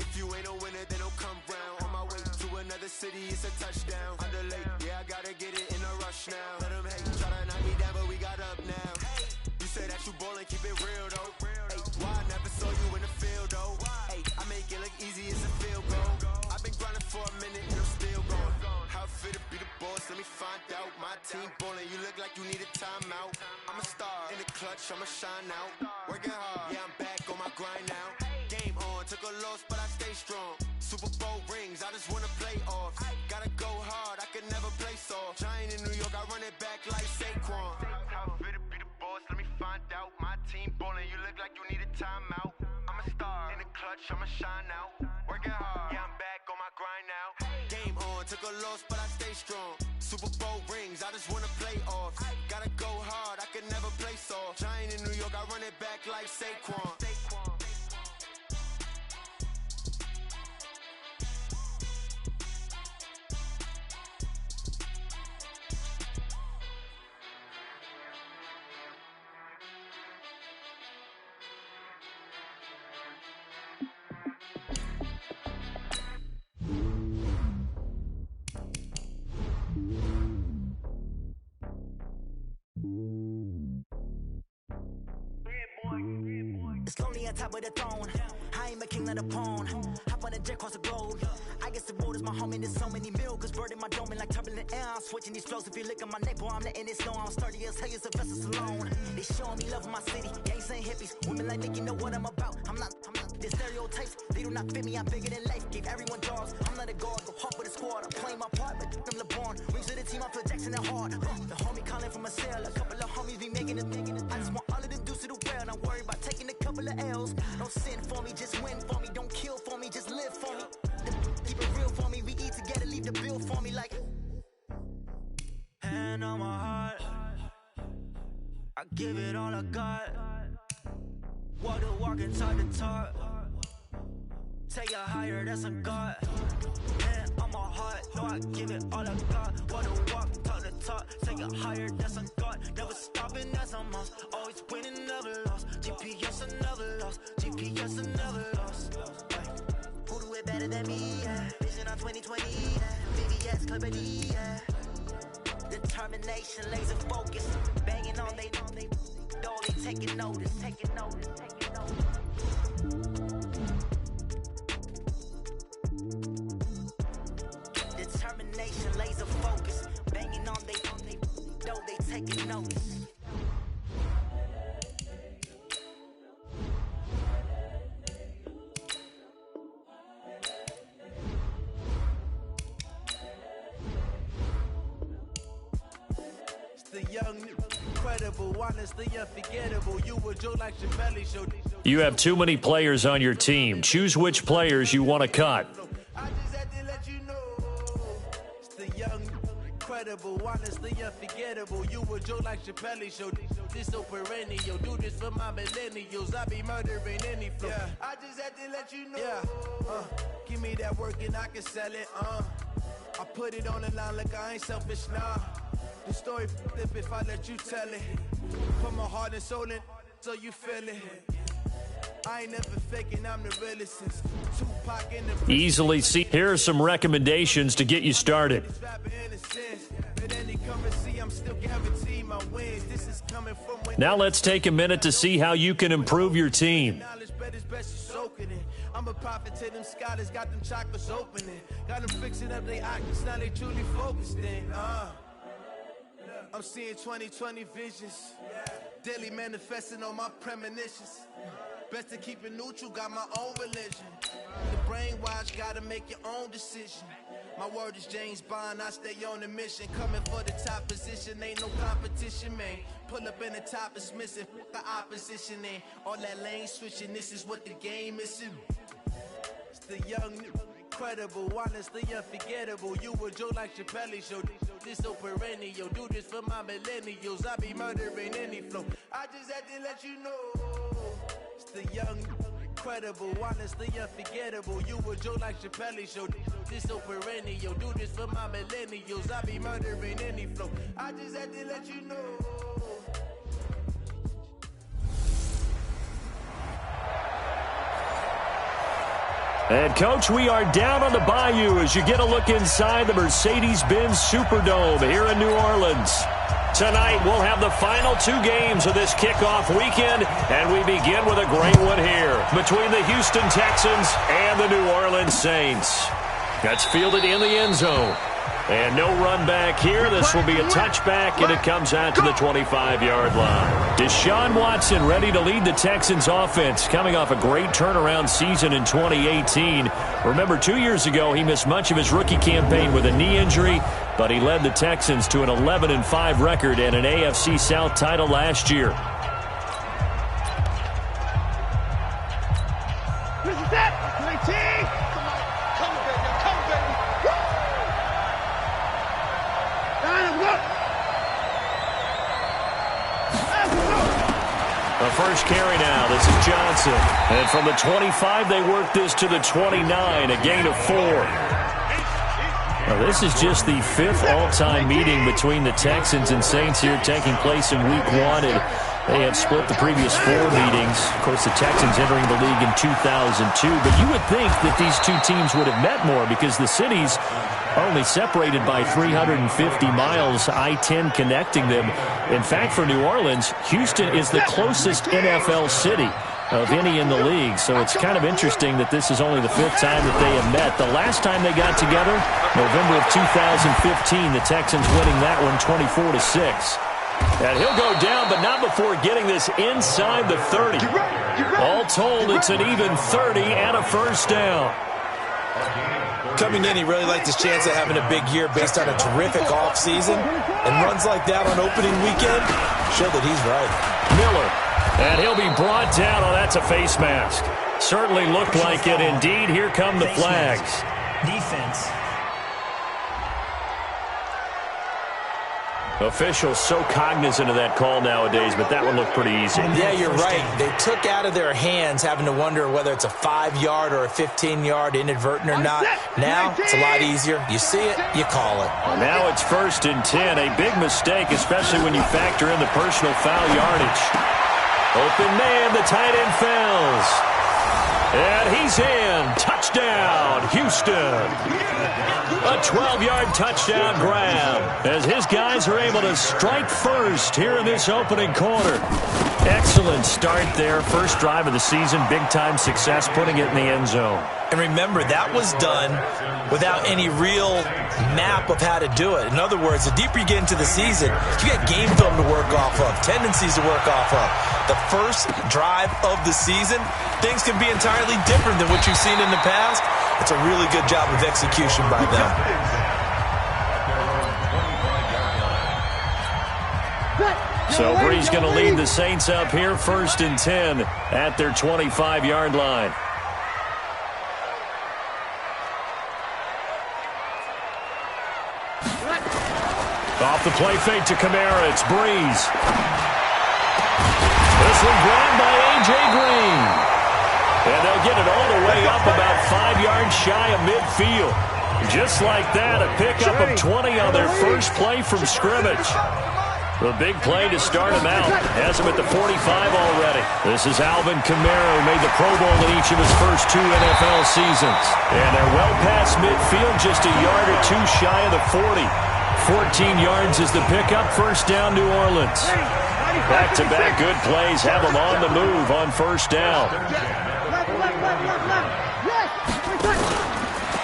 S2: If you ain't a winner, then don't come round. On my way to another city, it's a touchdown. Underlay, yeah, I gotta get it in a rush now. Let them hate, try to knock me down, but we got up now. You say that you ballin', keep it real though. Hey, why I never saw you in the field though? Hey, I make it look easy, it's a field goal. I've been grinding for a minute and I'm still going. How fit to be the boss, let me find find out my team ballin'. You look like you need a timeout. I'm a star in the clutch, I'ma shine out. Working hard, yeah, I'm back on my grind now. Game on, took a loss, but I stay strong. Super Bowl rings, I just wanna play off. Gotta go hard, I can never play soft. Giant in New York, I run it back like Saquon. How fit to be the boss, let me find out. My team ballin', you look like you need a timeout. I'm a star in the clutch, I'ma shine out. Working hard, yeah, I'm back on my grind now. Game on, took a loss, but I stay strong. Super Bowl rings, I just wanna play off. Gotta go hard, I can never play soft. Giant in New York, I run it back like Saquon.
S3: It's lonely on top of the throne. I ain't a king of the pawn. Hop on a jet across the globe. I guess the road is my home and there's so many milk. Cause bird in my dome and like turbulent air. I'm switching these flows. If you look at my neck, boy, I'm letting it slow. I'm sturdy as hell as a vessel alone. They showing me love in my city. Gangs and hippies. Women like Nick, you know what I'm about. I'm not. The stereotypes, they do not fit me. I'm bigger than life. Gave everyone jobs. I'm not a guard. Go hard with the squad. I'm playing my part, but I'm LeBron. Rings to the team, I feel Jackson and hard. The homie calling from a cell. A couple of homies be making it. I just want all of them dudes to do well. Not worry about taking a couple of L's. Don't sin for me, just win for me. Don't kill for me, just live for me. Keep it real for me. We eat together, leave the bill for me like. Hand on my heart, I give it all I got. Walk the walk and talk the talk. Take it higher, that's a God. Hand on my heart, no, I give it all I got. Walk the walk, talk the talk. Take it higher, that's a God. Never stopping, that's a must. Always winning, never lost. GPS, I never lost. GPS, I never lost. Who do it better than me? Yeah. Vision on 2020. Yeah. VVS, Clarity. Yeah. Determination, laser focus. Banging on they door, they taking notice. Taking notice, taking notice. Determination, laser focus. Banging on they door, they taking notice.
S4: The young, incredible, honestly unforgettable. You were Joe like your belly show.
S8: You have too many players on your team. Choose which players you want to cut.
S4: I just had to let you know. It's the young, incredible, honestly unforgettable. You were Joe like your belly show. This so perennial. Do this for my millennials. I be murdering any flow. Yeah. I just had to let you know. Yeah. Give me that work and I can sell it. I put it on the line like I ain't selfish, nah. The story flip if I let you tell it. Put my heart and soul in so you feel it. I ain't never faking, I'm the realest since Tupac in the
S8: Easily see. Here are some recommendations to get you started. Now let's take a minute to see how you can improve your team.
S4: I'm a prophet to them scholars, got them chakras opening. Got them fixing up their octaves, now they truly focused in. I'm seeing 2020 visions. Daily manifesting on my premonitions. Best to keep it neutral, got my own religion. The brainwash, gotta make your own decision. My word is James Bond, I stay on a mission. Coming for the top position, ain't no competition, man. Pull up in the top is missing, the opposition ain't. All that lane switching, this is what the game is. It's the young, incredible, honestly unforgettable. You were Joe like your belly show. This so perennial. Do this for my millennials. I be murdering any flow. I just had to let you know. It's the young, incredible, honestly unforgettable. You were Joe like your belly show. This so perennial. Do this for my millennials. I be murdering any flow. I just had to let you know.
S8: And, Coach, we are down on the bayou as you get a look inside the Mercedes-Benz Superdome here in New Orleans. Tonight, we'll have the final two games of this kickoff weekend, and we begin with a great one here between the Houston Texans and the New Orleans Saints. That's fielded in the end zone. And no run back here. This will be a touchback, and it comes out to the 25-yard line. Deshaun Watson ready to lead the Texans offense, coming off a great turnaround season in 2018. Remember, 2 years ago, he missed much of his rookie campaign with a knee injury, but he led the Texans to an 11-5 record and an AFC South title last year.
S15: This is it. 19. Come on, baby. Woo! Let's go.
S8: The first carry now. This is Johnson. And from the 25, they work this to the 29, a gain of 4. Now, this is just the 5th all-time meeting between the Texans and Saints here, taking place in Week 1. And they had split the previous 4 meetings. Of course, the Texans entering the league in 2002. But you would think that these two teams would have met more because the cities are only separated by 350 miles, I-10 connecting them. In fact, for New Orleans, Houston is the closest NFL city of any in the league. So it's kind of interesting that this is only the 5th time that they have met. The last time they got together, November of 2015, the Texans winning that one 24-6. And he'll go down, but not before getting this inside the 30. All told, it's an even 30 and a first down.
S11: Coming in, he really liked his chance of having a big year based on a terrific offseason. And runs like that on opening weekend show that he's right.
S8: Miller, and he'll be brought down. Oh, that's a face mask. Certainly looked like it. Indeed, here come the flags.
S16: Defense.
S8: Officials so cognizant of that call nowadays, but that one looked pretty easy.
S11: Yeah, you're right. They took out of their hands having to wonder whether it's a 5-yard or a 15-yard inadvertent or not. Now, it's a lot easier. You see it, you call it.
S8: Well, now it's 1st and 10. A big mistake, especially when you factor in the personal foul yardage. Open man, the tight end fails. And he's in. Touchdown, Houston. A 12-yard touchdown grab as his guys are able to strike first here in this opening quarter. Excellent start there. First drive of the season. Big-time success putting it in the end zone.
S11: And remember, that was done without any real map of how to do it. In other words, the deeper you get into the season, you got game film to work off of, tendencies to work off of. The first drive of the season, things can be entirely different than what you've seen in the past. It's a really good job of execution by them.
S8: So Bree's going to lead the Saints up here, 1st and 10 at their 25-yard line. Off the play fake to Kamara, it's Breeze. This one grabbed by A.J. Green. And they'll get it all the way up about 5 yards shy of midfield. Just like that, a pickup of 20 on their first play from scrimmage. The big play to start him out. Has him at the 45 already. This is Alvin Kamara, who made the Pro Bowl in each of his first 2 NFL seasons. And they're well past midfield, just a yard or 2 shy of the 40. 14 yards is the pickup. First down, New Orleans. Back-to-back good plays have them on the move on first down.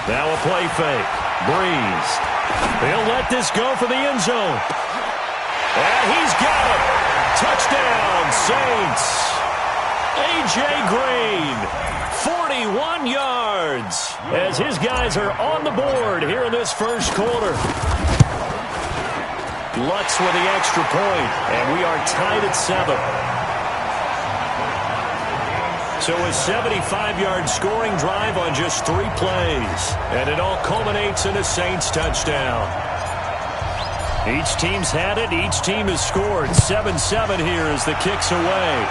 S8: Now a play fake. Breeze. He'll let this go for the end zone. And he's got it. Touchdown, Saints. A.J. Green, 41 yards, as his guys are on the board here in this first quarter. Lutz with the extra point, and we are tied at 7. So a 75-yard scoring drive on just 3 plays, and it all culminates in a Saints touchdown. Each team's had it. Each team has scored. 7-7 here as the kick's away.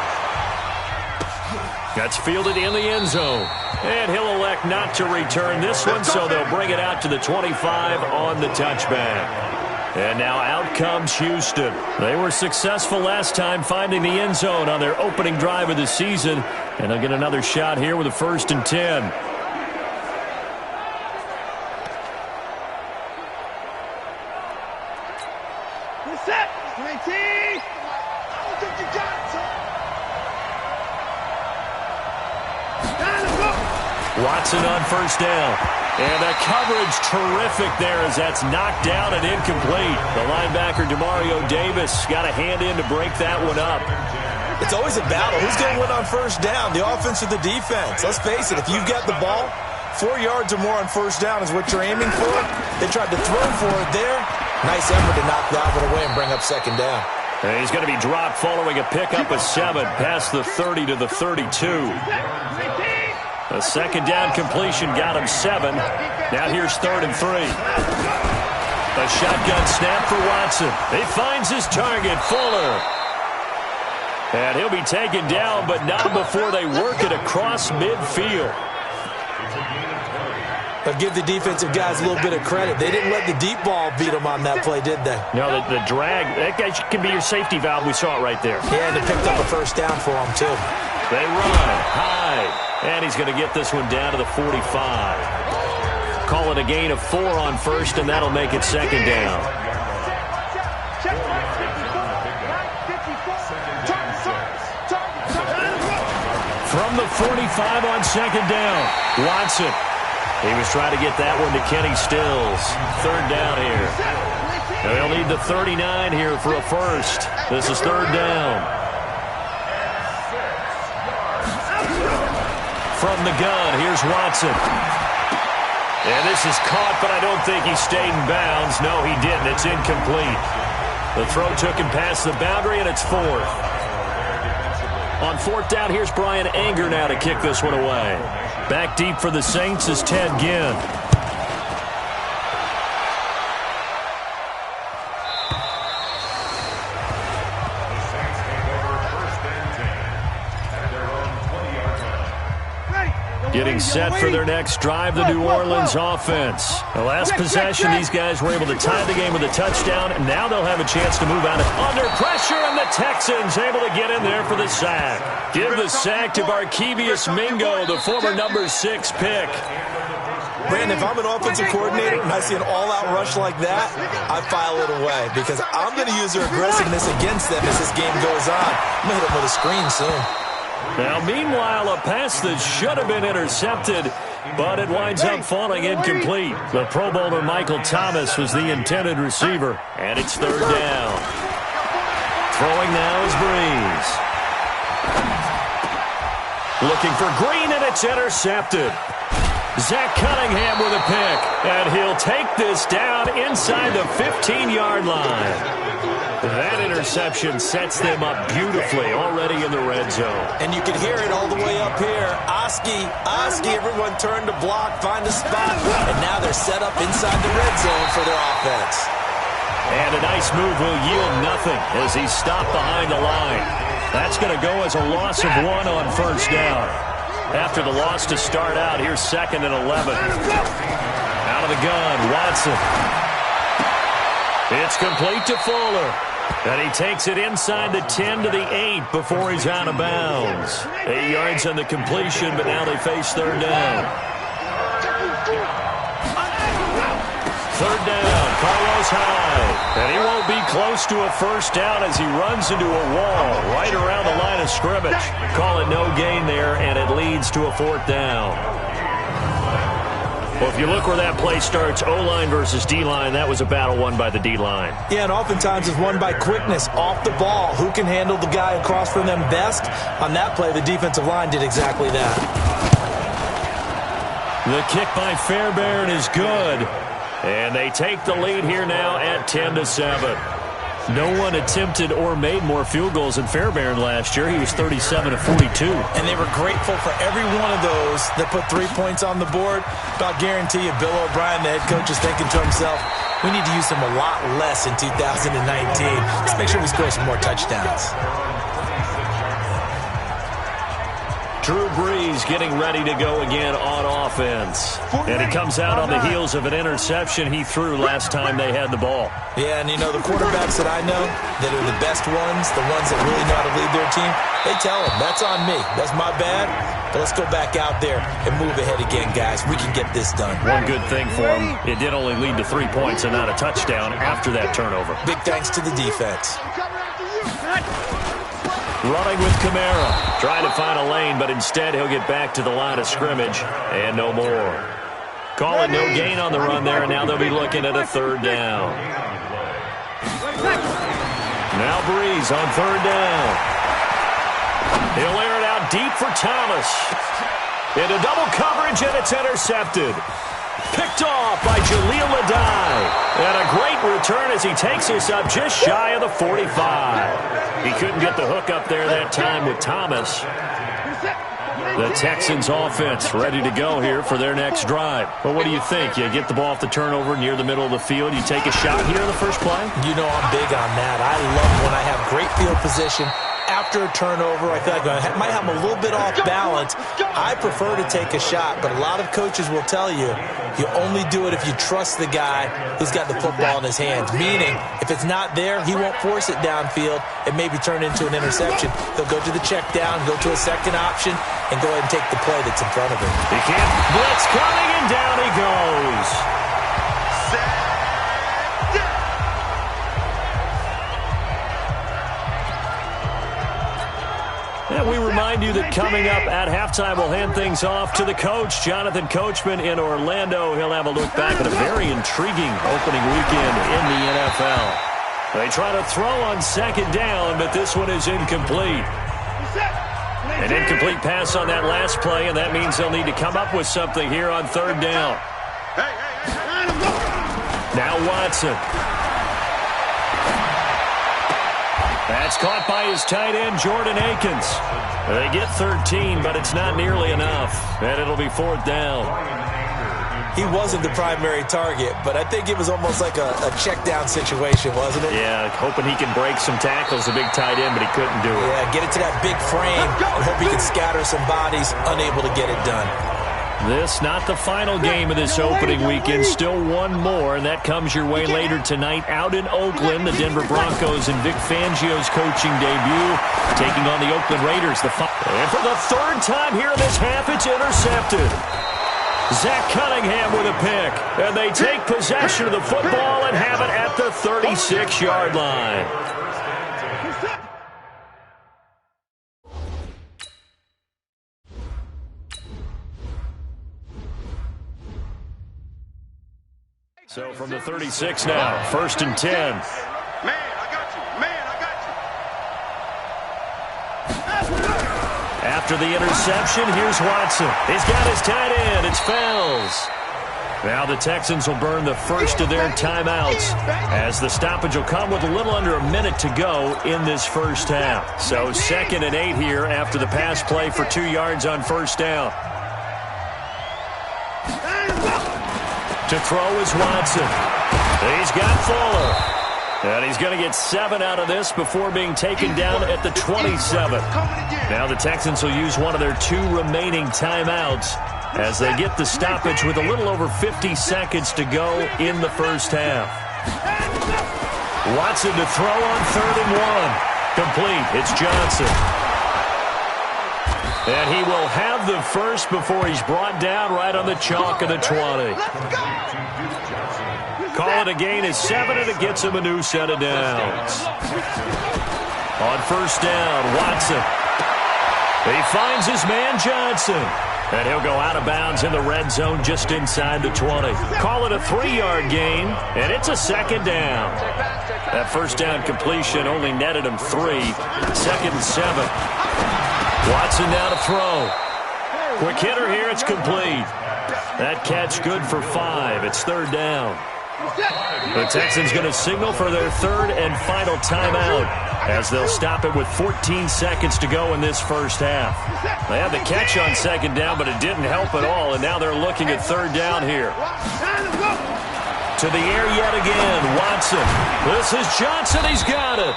S8: That's fielded in the end zone. And he'll elect not to return this one, so they'll bring it out to the 25 on the touchback. And now out comes Houston. They were successful last time finding the end zone on their opening drive of the season. And they'll get another shot here with a 1st and 10.
S15: Set. 19.
S8: Watson on first down. And the coverage terrific there as that's knocked down and incomplete. The linebacker, Demario Davis, got a hand in to break that one up.
S11: It's always a battle. Who's going to win on first down, the offense or the defense? Let's face it, if you've got the ball, 4 yards or more on first down is what you're aiming for. They tried to throw for it there. Nice effort to knock that one away and bring up second down.
S8: And he's going to be dropped following a pickup of 7 past the 30 to the 32. A second down completion got him 7. Now here's 3rd and 3. A shotgun snap for Watson. He finds his target, Fuller. And he'll be taken down, but not before they work it across midfield.
S11: But give the defensive guys a little bit of credit. They didn't let the deep ball beat them on that play, did they?
S8: No, the drag, that guy can be your safety valve. We saw it right there.
S11: Yeah, and they picked up a first down for him, too.
S8: They run high, and he's going to get this one down to the 45. Call it a gain of 4 on first, and that'll make it second down. From the 45 on second down, Watson. He was trying to get that one to Kenny Stills. 3rd down here. They'll need the 39 here for a first. This is 3rd down. From the gun, here's Watson. And this is caught, but I don't think he stayed in bounds. No, he didn't. It's incomplete. The throw took him past the boundary, and it's 4th. On 4th down, here's Brian Anger now to kick this one away. Back deep for the Saints is Ted Ginn. Getting set for their next drive, the New Orleans offense. The last possession, these guys were able to tie the game with a touchdown, and now they'll have a chance to move out under pressure, and the Texans able to get in there for the sack. Give the sack to Barkevious Mingo, the former number 6 pick.
S11: Brandon, if I'm an offensive coordinator and I see an all-out rush like that, I file it away because I'm going to use their aggressiveness against them as this game goes on. I'm going to hit them with a screen soon.
S8: Now, meanwhile, a pass that should have been intercepted, but it winds up falling incomplete. The Pro Bowler Michael Thomas was the intended receiver, and it's 3rd down. Throwing now is Breeze. Looking for Green, and it's intercepted. Zach Cunningham with a pick, and he'll take this down inside the 15-yard line. That interception sets them up beautifully already in the red zone.
S11: And you can hear it all the way up here. Oski, everyone turned to block, find a spot, and now they're set up inside the red zone for their offense.
S8: And a nice move will yield nothing as he's stopped behind the line. That's going to go as a loss of 1 on first down. After the loss to start out, here's 2nd and 11. Out of the gun, Watson. It's complete to Fuller. And he takes it inside the 10 to the 8 before he's out of bounds. 8 yards on the completion, but now they face 3rd down. 3rd down, Carlos Hyde. And he won't be close to a first down as he runs into a wall right around the line of scrimmage. Call it no gain there, and it leads to a 4th down. Well, if you look where that play starts, O-line versus D-line, that was a battle won by the D-line.
S11: Yeah, and oftentimes it's won by quickness, off the ball. Who can handle the guy across from them best? On that play, the defensive line did exactly that.
S8: The kick by Fairbairn is good. And they take the lead here now at 10-7. No one attempted or made more field goals than Fairbairn last year. He was 37 of 42.
S11: And they were grateful for every one of those that put 3 points on the board. But I'll guarantee you, Bill O'Brien, the head coach, is thinking to himself, we need to use them a lot less in 2019. Let's make sure we score some more touchdowns.
S8: Drew Brees getting ready to go again on offense. And he comes out on the heels of an interception he threw last time they had the ball.
S11: Yeah, and you know, the quarterbacks that I know that are the best ones, the ones that really know how to lead their team, they tell them, that's on me. That's my bad. But let's go back out there and move ahead again, guys. We can get this done.
S8: One good thing for him, it did only lead to 3 points and not a touchdown after that turnover.
S11: Big thanks to the defense.
S8: Running with Kamara. Trying to find a lane, but instead he'll get back to the line of scrimmage. And no more. Call it no gain on the run there, and now they'll be looking at a third down. Now Breeze on third down. He'll air it out deep for Thomas. Into double coverage, and it's intercepted. Picked off by Jaleel Adai. And a great return as he takes us up just shy of the 45. He couldn't get the hook up there that time with Thomas. The Texans offense ready to go here for their next drive. Well, what do you think? You get the ball off the turnover near the middle of the field. You take a shot here in the first play?
S11: You know I'm big on that. I love when I have great field position. After a turnover, I feel like I might have a little bit off balance. I prefer to take a shot, but a lot of coaches will tell you only do it if you trust the guy who's got the football in his hands. Meaning, if it's not there, he won't force it downfield and maybe turn into an interception. He'll go to the check down, go to a second option, and go ahead and take the play that's in front of him.
S8: He can't. Blitz coming, and down he goes. And we remind you that coming up at halftime, we'll hand things off to the coach, Jonathan Coachman in Orlando. He'll have a look back at a very intriguing opening weekend in the NFL. They try to throw on second down, but this one is incomplete. An incomplete pass on that last play, and that means they'll need to come up with something here on third down. Now Watson. That's caught by his tight end, Jordan Akins. They get 13, but it's not nearly enough, and it'll be fourth down.
S11: He wasn't the primary target, but I think it was almost like a check down situation, wasn't it?
S8: Yeah, hoping he can break some tackles, a big tight end, but he couldn't do it.
S11: Yeah, get it to that big frame and hope he can scatter some bodies, unable to get it done.
S8: This not the final game of this opening weekend. Still one more, and that comes your way later tonight out in Oakland. The Denver Broncos and Vic Fangio's coaching debut taking on the Oakland Raiders. And for the third time here in this half, it's intercepted. Zach Cunningham with a pick, and they take possession of the football and have it at the 36-yard line. So from the 36 now, 1st and 10.
S15: Man, I got you. Man, I got you.
S8: After the interception, here's Watson. He's got his tight end. It's Fells. Now the Texans will burn the first of their timeouts as the stoppage will come with a little under a minute to go in this first half. So 2nd and 8 here after the pass play for 2 yards on first down. To throw is Watson. He's got Fuller. And he's going to get 7 out of this before being taken down at the 27. Now the Texans will use one of their 2 remaining timeouts as they get the stoppage with a little over 50 seconds to go in the first half. Watson to throw on 3rd and 1. Complete. It's Johnson. And he will have the first before he's brought down right on the chalk of the 20. Call it a gain of 7, and it gets him a new set of downs. On first down, Watson. He finds his man Johnson. And he'll go out of bounds in the red zone just inside the 20. Call it a 3-yard gain, and it's a 2nd down. That first down completion only netted him 3. 2nd and 7. Watson now to throw. Quick hitter here, it's complete. That catch good for 5. It's 3rd down. The Texans going to signal for their 3rd and final timeout as they'll stop it with 14 seconds to go in this first half. They had the catch on 2nd down, but it didn't help at all, and now they're looking at 3rd down here. To the air yet again, Watson. This is Johnson, he's got it.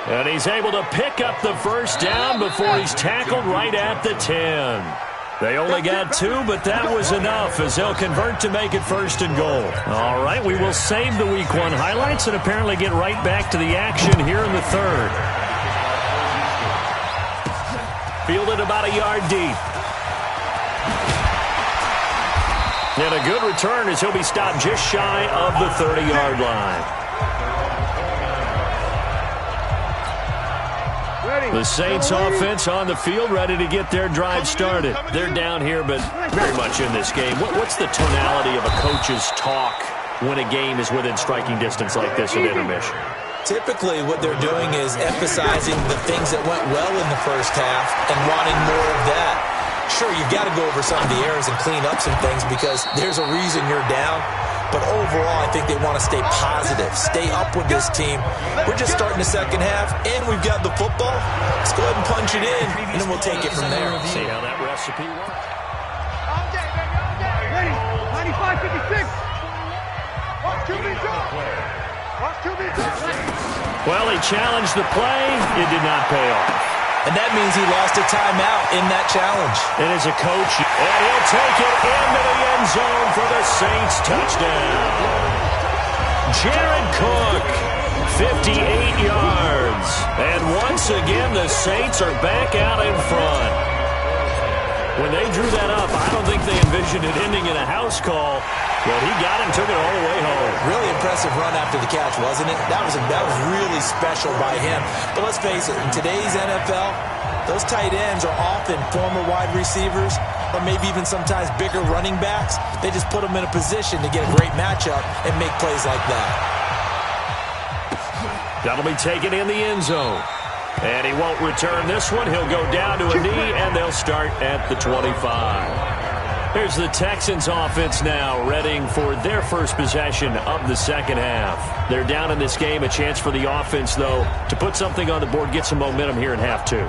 S8: And he's able to pick up the first down before he's tackled right at the 10. They only got 2, but that was enough as they'll convert to make it 1st and goal. All right, we will save the Week 1 highlights and apparently get right back to the action here in the 3rd. Fielded about a yard deep. And a good return as he'll be stopped just shy of the 30-yard line.
S15: Ready.
S8: The Saints offense on the field, ready to get their drive started. They're down here, but very much in this game. What's the tonality of a coach's talk when a game is within striking distance like this at intermission?
S11: Typically, what they're doing is emphasizing the things that went well in the first half and wanting more of that. Sure, you've got to go over some of the errors and clean up some things because there's a reason you're down. But overall, I think they want to stay positive, stay up with this team. We're just starting the second half, and we've got the football. Let's go ahead and punch it in, and then we'll take it from there.
S8: See how that recipe works.
S15: All day, baby, all day. Ready, 95-56. Watch QB jump. Watch QB jump.
S8: Well, he challenged the play. It did not pay off.
S11: And that means he lost a timeout in that challenge.
S8: And as a coach, and he'll take it into the end zone for the Saints touchdown. Jared Cook, 58 yards. And once again, the Saints are back out in front. When they drew that up, I don't think they envisioned it ending in a house call. But he got him, took it all the way home.
S11: Really impressive run after the catch, wasn't it? That was really special by him. But let's face it, in today's NFL, those tight ends are often former wide receivers or maybe even sometimes bigger running backs. They just put them in a position to get a great matchup and make plays like that.
S8: That'll be taken in the end zone. And he won't return this one. He'll go down to a knee, and they'll start at the 25. Here's the Texans offense now, readying for their first possession of the second half. They're down in this game. A chance for the offense, though, to put something on the board, get some momentum here in half two.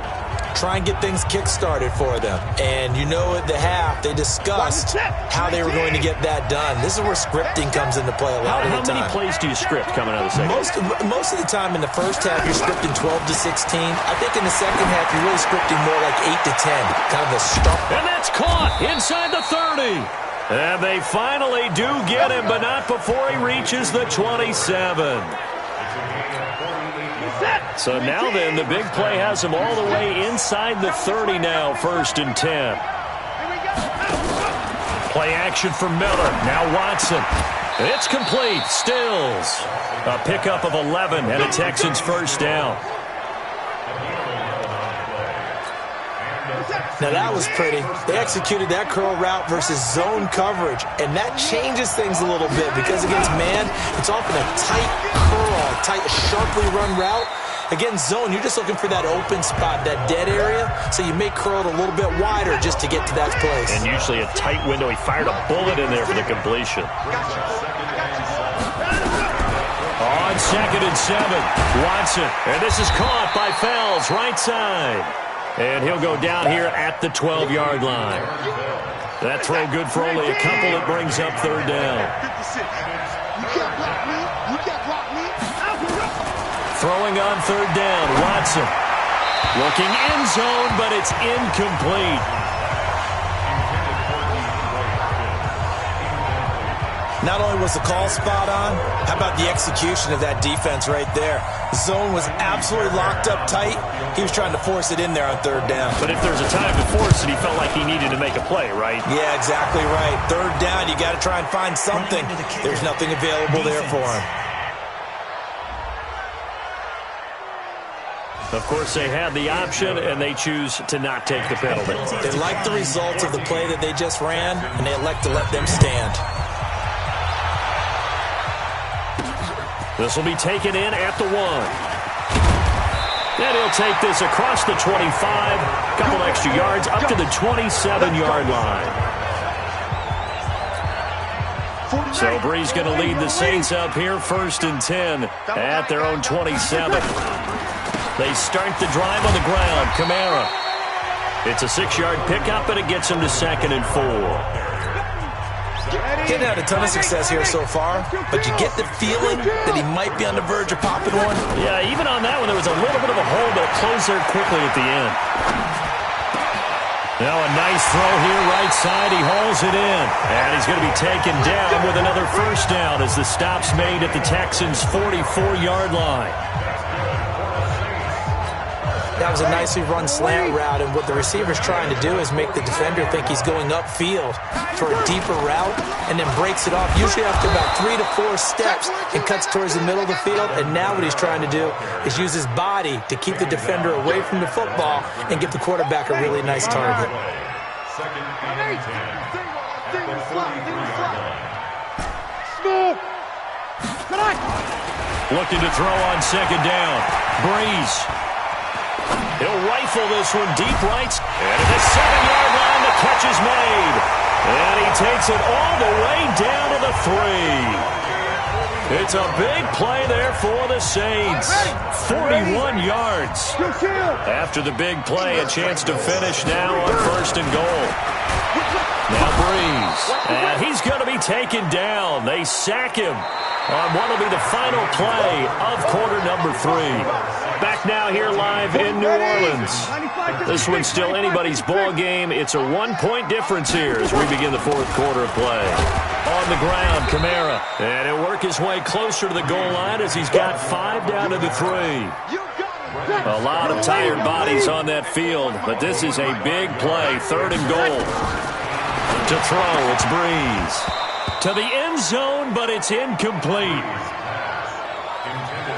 S11: Try and get things kick-started for them. And you know at the half, they discussed how they were going to get that done. This is where scripting comes into play a lot of the time.
S8: How many plays do you script coming out of the second?
S11: Most of the time in the first half, you're scripting 12 to 16. I think in the second half, you're really scripting more like 8 to 10. Kind of a start.
S8: And that's caught inside the 30. And they finally do get him, but not before he reaches the 27. So now then, the big play has him all the way inside the 30 now, 1st and 10. Play action for Miller. Now Watson. It's complete. Stills. A pickup of 11 and a Texans first down.
S11: Now that was pretty. They executed that curl route versus zone coverage, and that changes things a little bit because against man, it's often a tight curl, tight, sharply run route. Against zone, you're just looking for that open spot, that dead area, so you may curl it a little bit wider just to get to that place.
S8: And usually a tight window. He fired a bullet in there for the completion. On 2nd and 7, Watson. And this is caught by Fells, right side. And he'll go down here at the 12-yard line. That throw good for only a couple. It brings up 3rd down. Throwing on 3rd down, Watson. Looking end zone, but it's incomplete.
S11: Not only was the call spot on, how about the execution of that defense right there? The zone was absolutely locked up tight. He was trying to force it in there on 3rd down.
S8: But if there's a time to force it, he felt like he needed to make a play, right?
S11: Yeah, exactly right. 3rd down, you got to try and find something. There's nothing available there for him.
S8: Of course, they had the option, and they choose to not take the penalty.
S11: They like the results of the play that they just ran, and they elect to let them stand.
S8: This will be taken in at the 1. And he'll take this across the 25, a couple extra yards, up to the 27-yard line. So Bree's going to lead the Saints up here, 1st and 10 at their own 27. They start the drive on the ground. Kamara. It's a 6-yard pickup, and it gets him to 2nd and 4.
S11: Getting had a ton of success here so far, but you get the feeling that he might be on the verge of popping one.
S8: Yeah, even on that one, there was a little bit of a hole, but it closed there quickly at the end. Now a nice throw here, right side. He hauls it in, and he's going to be taken down with another first down as the stop's made at the Texans' 44-yard line.
S11: That was a nicely run slant route, and what the receiver's trying to do is make the defender think he's going upfield for a deeper route and then breaks it off, usually after about 3 to 4 steps, and cuts towards the middle of the field. And now what he's trying to do is use his body to keep the defender away from the football and give the quarterback a really nice target.
S8: Looking to throw on second down. Breeze. He'll rifle this one deep right. And at the 7-yard line, the catch is made. And he takes it all the way down to the 3. It's a big play there for the Saints. 41 yards. After the big play, a chance to finish now on 1st and goal. Now Breeze. And he's going to be taken down. They sack him on what will be the final play of quarter number 3. Back now here live in New Orleans. This one's still anybody's ball game. It's a 1-point difference here as we begin the 4th quarter of play. On the ground, Kamara. And he'll work his way closer to the goal line as he's got 5 down to the 3. A lot of tired bodies on that field, but this is a big play. 3rd and goal. To throw, it's Breeze. To the end zone, but it's incomplete.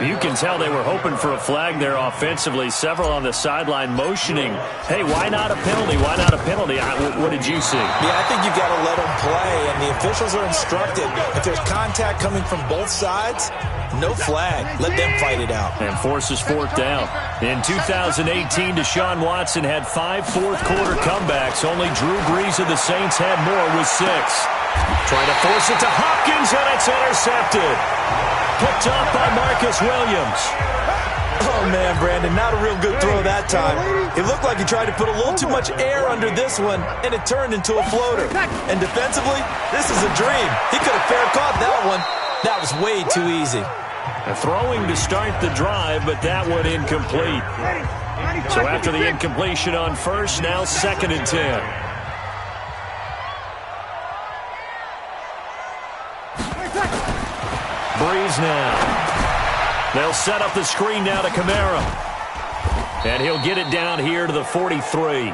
S8: You can tell they were hoping for a flag there offensively. Several on the sideline motioning, hey, why not a penalty? Why not a penalty? What did you see?
S11: Yeah, I think you've got to let them play, and the officials are instructed. If there's contact coming from both sides, no flag. Let them fight it out.
S8: And forces 4th down. In 2018, Deshaun Watson had 5 fourth-quarter comebacks. Only Drew Brees of the Saints had more with 6. Trying to force it to Hopkins, and it's intercepted. Picked up by Marcus Williams.
S11: Oh, man, Brandon, not a real good throw that time. It looked like he tried to put a little too much air under this one, and it turned into a floater. And defensively, this is a dream. He could have fair caught that one. That was way too easy.
S8: Throwing to start the drive, but that one incomplete. So after the incompletion on 1st, now 2nd and 10. Breeze now. They'll set up the screen now to Kamara. And he'll get it down here to the 43.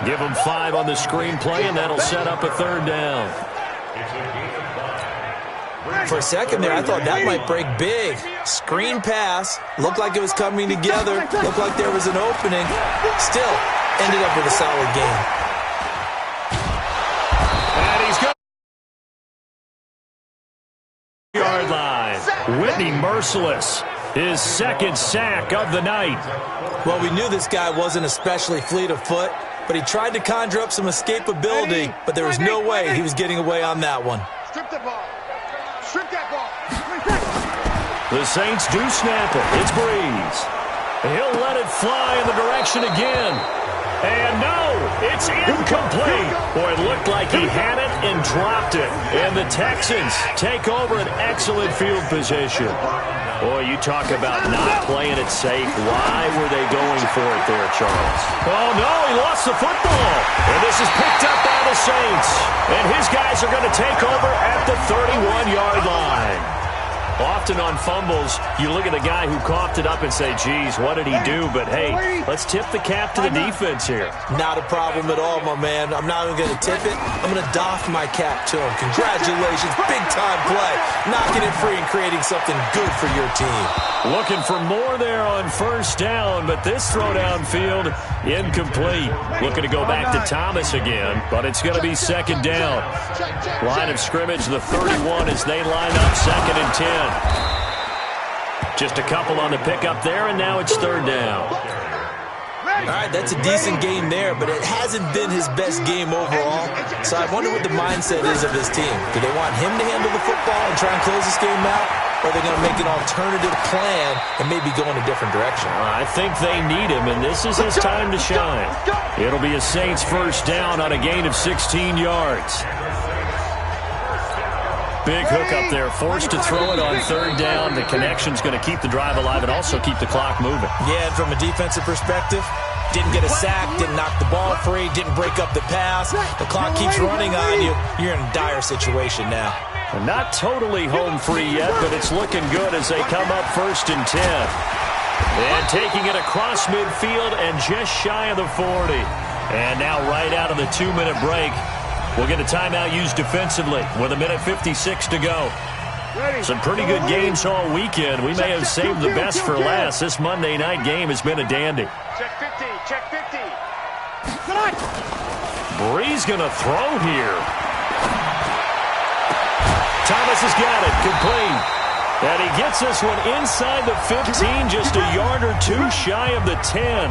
S8: Give him 5 on the screenplay, and that'll set up a 3rd down.
S11: For a second there, I thought that might break big. Screen pass. Looked like it was coming together. Looked like there was an opening. Still, ended up with a solid game.
S8: And he's got yard line. Whitney merciless. His 2nd sack of the night.
S11: Well, we knew this guy wasn't especially fleet of foot, but he tried to conjure up some escapability, but there was no way he was getting away on that one.
S15: Strip the ball. Strip that ball.
S8: The Saints do snap it. It's Breeze. He'll let it fly in the direction again. And no, it's incomplete. Boy, it looked like he had it and dropped it. And the Texans take over an excellent field position. Boy, you talk about not playing it safe. Why were they going for it there, Charles? Oh, no, he lost the football. And this is picked up by the Saints. And his guys are going to take over at the 31-yard line. Often on fumbles, you look at the guy who coughed it up and say, geez, what did he do? But, hey, let's tip the cap to the defense here.
S11: Not a problem at all, my man. I'm not even going to tip it. I'm going to doff my cap to him. Congratulations. Big-time play. Knocking it free and creating something good for your team.
S8: Looking for more there on 1st down, but this throw downfield, incomplete. Looking to go back to Thomas again, but it's going to be 2nd down. Line of scrimmage, the 31 as they line up 2nd and 10. Just a couple on the pickup there, and now it's 3rd down.
S11: All right, that's a decent game there, but it hasn't been his best game overall. So I wonder what the mindset is of his team. Do they want him to handle the football and try and close this game out? Or are they going to make an alternative plan and maybe go in a different direction?
S8: I think they need him, and this is his time to shine. It'll be a Saints 1st down on a gain of 16 yards. Big hook up there, forced to throw it on 3rd down. The connection's going to keep the drive alive and also keep the clock moving.
S11: Yeah, and from a defensive perspective, didn't get a sack, didn't knock the ball free, didn't break up the pass. The clock keeps running on you. You're in a dire situation now.
S8: Not totally home free yet, but it's looking good as they come up 1st and 10. And taking it across midfield and just shy of the 40. And now right out of the 2-minute break, we'll get a timeout used defensively with 1:56 to go. Some pretty good games all weekend. We may have saved the best for last. This Monday night game has been a dandy.
S15: Check 50, check 50.
S8: Bree's going to throw here. Thomas has got it, complete. And he gets this one inside the 15, just a yard or two shy of the 10.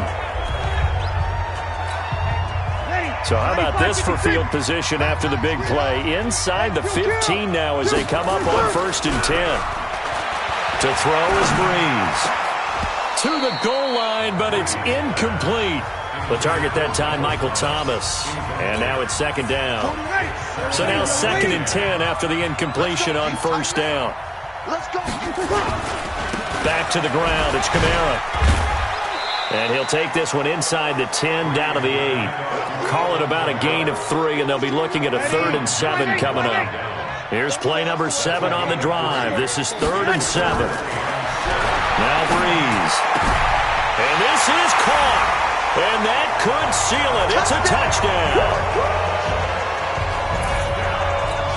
S8: So how about this for field position after the big play? Inside the 15 now as they come up on 1st and 10. To throw is Breeze. To the goal line, but it's incomplete. The target that time, Michael Thomas. And now it's 2nd down. So now 2nd and 10 after the incompletion on 1st down.
S15: Let's go.
S8: Back to the ground. It's Kamara. And he'll take this one inside the 10, down to the 8. Call it about a gain of 3, and they'll be looking at a 3rd and 7 coming up. Here's play number 7 on the drive. This is 3rd and 7. Now Breeze. And this is caught. And that could seal it. It's a touchdown.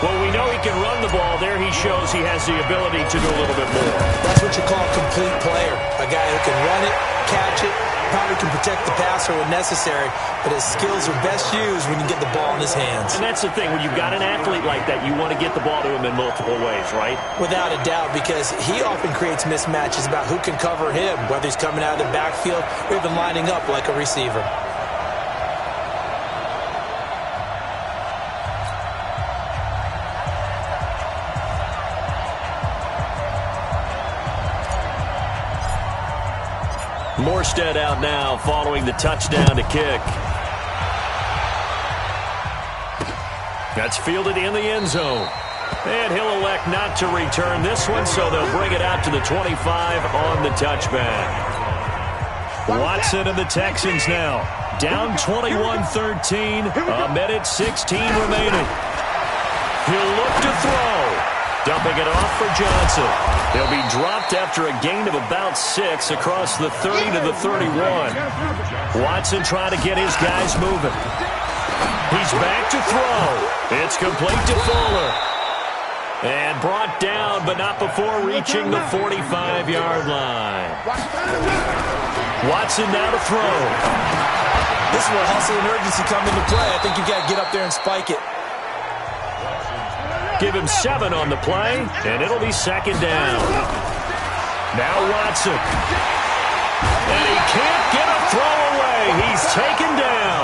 S8: Well, we know he can run the ball. There he shows he has the ability to do a little bit more.
S11: That's what you call a complete player. A guy who can run it, catch it, probably can protect the passer when necessary, but his skills are best used when you get the ball in his hands.
S8: And that's the thing. When you've got an athlete like that, you want to get the ball to him in multiple ways, right?
S11: Without a doubt, because he often creates mismatches about who can cover him, whether he's coming out of the backfield or even lining up like a receiver.
S8: Morstead out now following the touchdown to kick. That's fielded in the end zone. And he'll elect not to return this one, so they'll bring it out to the 25 on the touchback. Watson and the Texans now. Down 21-13. 1:16 remaining. He'll look to throw. Dumping it off for Johnson. He'll be dropped after a gain of about 6 across the 30 to the 31. Watson trying to get his guys moving. He's back to throw. It's complete to Fuller. And brought down, but not before reaching the 45-yard line. Watson now to throw.
S11: This is where hustle and urgency come into play. I think you've got to get up there and spike it.
S8: Give him 7 on the play, and it'll be 2nd down. Now Watson. And he can't get a throw away. He's taken down.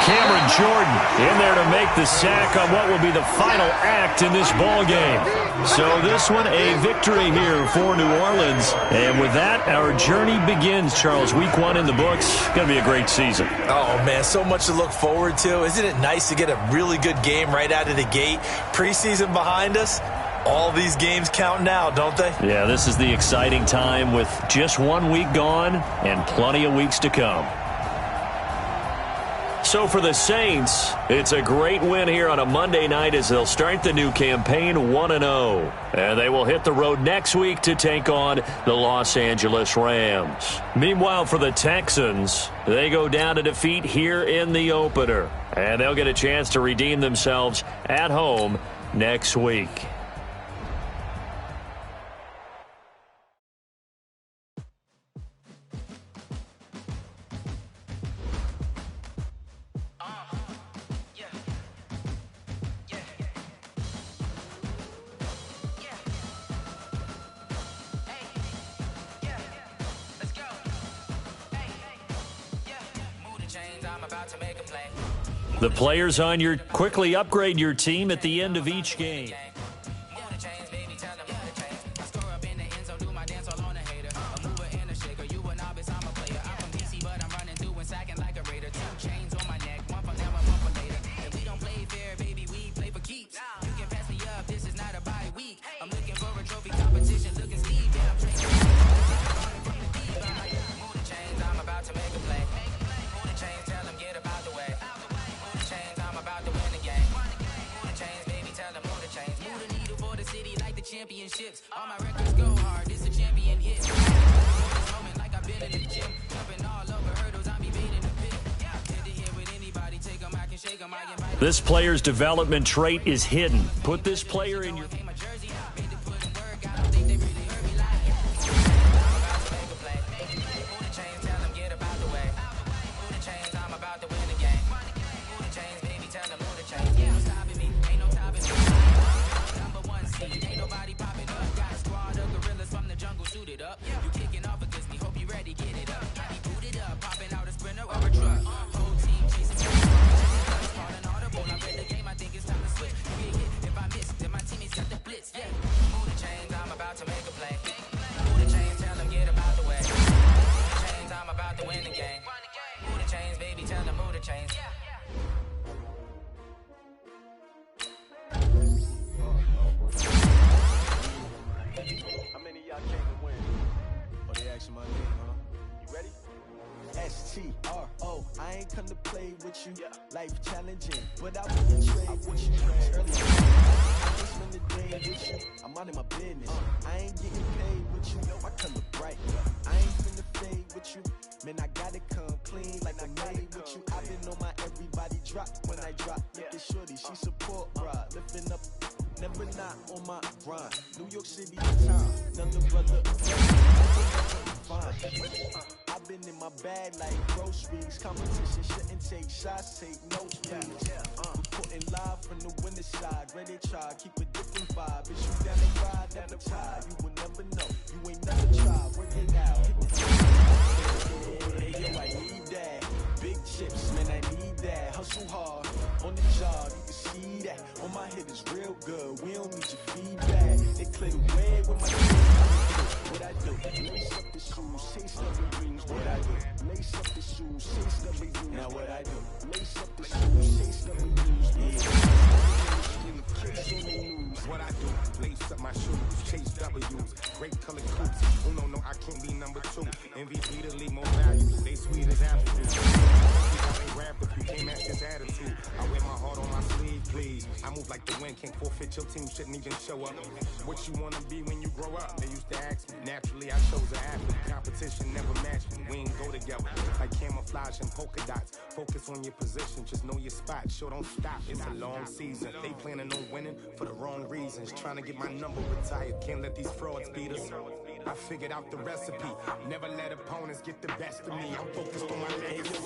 S8: Cameron Jordan in there to make the sack on what will be the final act in this ball game. So this one a victory here for New Orleans. And with that, our journey begins, Charles. Week 1 in the books. Going to be a great season.
S11: Oh, man, so much to look forward to. Isn't it nice to get a really good game right out of the gate? Preseason behind us. All these games count now, don't they?
S8: Yeah, this is the exciting time with just 1 week gone and plenty of weeks to come. So for the Saints, it's a great win here on a Monday night as they'll start the new campaign 1-0. And they will hit the road next week to take on the Los Angeles Rams. Meanwhile, for the Texans, they go down to defeat here in the opener. And they'll get a chance to redeem themselves at home next week. The players on your quickly upgrade your team at the end of each game.
S9: Championships. All my records go hard. This a champion hit. the gym. Jumping all over hurdles, I be beating the pit. Did it here with anybody, take them, I can shake them, I invite.
S8: This player's development trait is hidden. Put this player in your...
S9: Up. You kicking off against me, hope you ready, get it up. I be booted up, popping out a sprinter or a truck. Whole team chasing me, calling audible. I read the game, I think it's time to switch. You get hit, if I miss, then my teammates got the blitz. Yeah, move the chains, I'm about to make a play. Move the chains, tell them get about the way. Move the chains, I'm about to win the game. Move the chains, baby, tell them move the chains.
S16: How many of y'all came to win? Oh, they asking my name, huh? You ready? S-T-R-O, I ain't come to play with you. Life challenging, but I wouldn't trade with you. Early I can spend the day with you. I'm minding my business. I ain't getting paid with you. I come to bright. I ain't finna fade with you. Man, I gotta come clean like I made with you. I've been on my everybody drop when I drop. Look at shorty, she support, bruh. Lifting up. Never not on my grind. New York City town, another brother. Fine. I've been in my bag like groceries. Competition shouldn't take shots, take notes, please. Reporting live from the winter side. Ready to try, keep a different vibe. Is you down the ride, down the tide? You will never know. You ain't never tried. Work it out. Hey, yo, I need that. Big chips, man, I need that. Hustle hard on the job. You can see that. On my head is real good. We don't need your feedback. They clear the way with my what I do? Lace up the shoes, chase up the rings. What I do? Lace up the shoes, chase up the rings. Now what I do? Lace up the shoes, chase up the rings. Case on the news.
S17: What I do? Lace up my shoes, chase W's. Great color coops. Oh no, I can't be number 2. MVP to leave more value. They sweet as absolute. If you can't match this attitude, I wear my heart on my sleeve, please. I move like the wind, can't forfeit. Your team shouldn't even show up. What you wanna be when you grow up? They used to ask me. Naturally, I chose an athlete. Competition never matched me. We ain't go together like camouflage and polka dots. Focus on your position, just know your spot. Sure, don't stop. It's a long season. They planning on winning for the wrong reasons. Trying to get my number retired. Can't let these frauds beat us. I figured out the recipe. Never let opponents get the best of me. I'm focused on my legacy.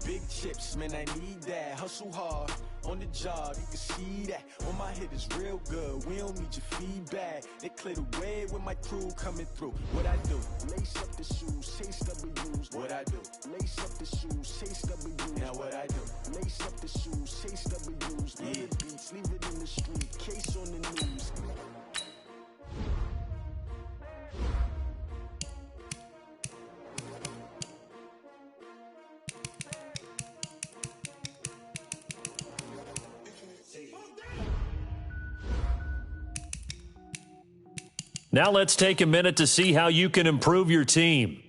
S16: Big chips, man, I need that. Hustle hard on the job, you can see that. On my head is real good. We don't need your feedback. They clear the way with my crew coming through. What I do? Lace up the shoes, chase W's. What I do? Lace up the shoes, chase W's. Now what I do? Lace up the shoes, chase W's. Yeah. The beats, leave it in the street. Case on the news.
S8: Now let's take a minute to see how you can improve your team.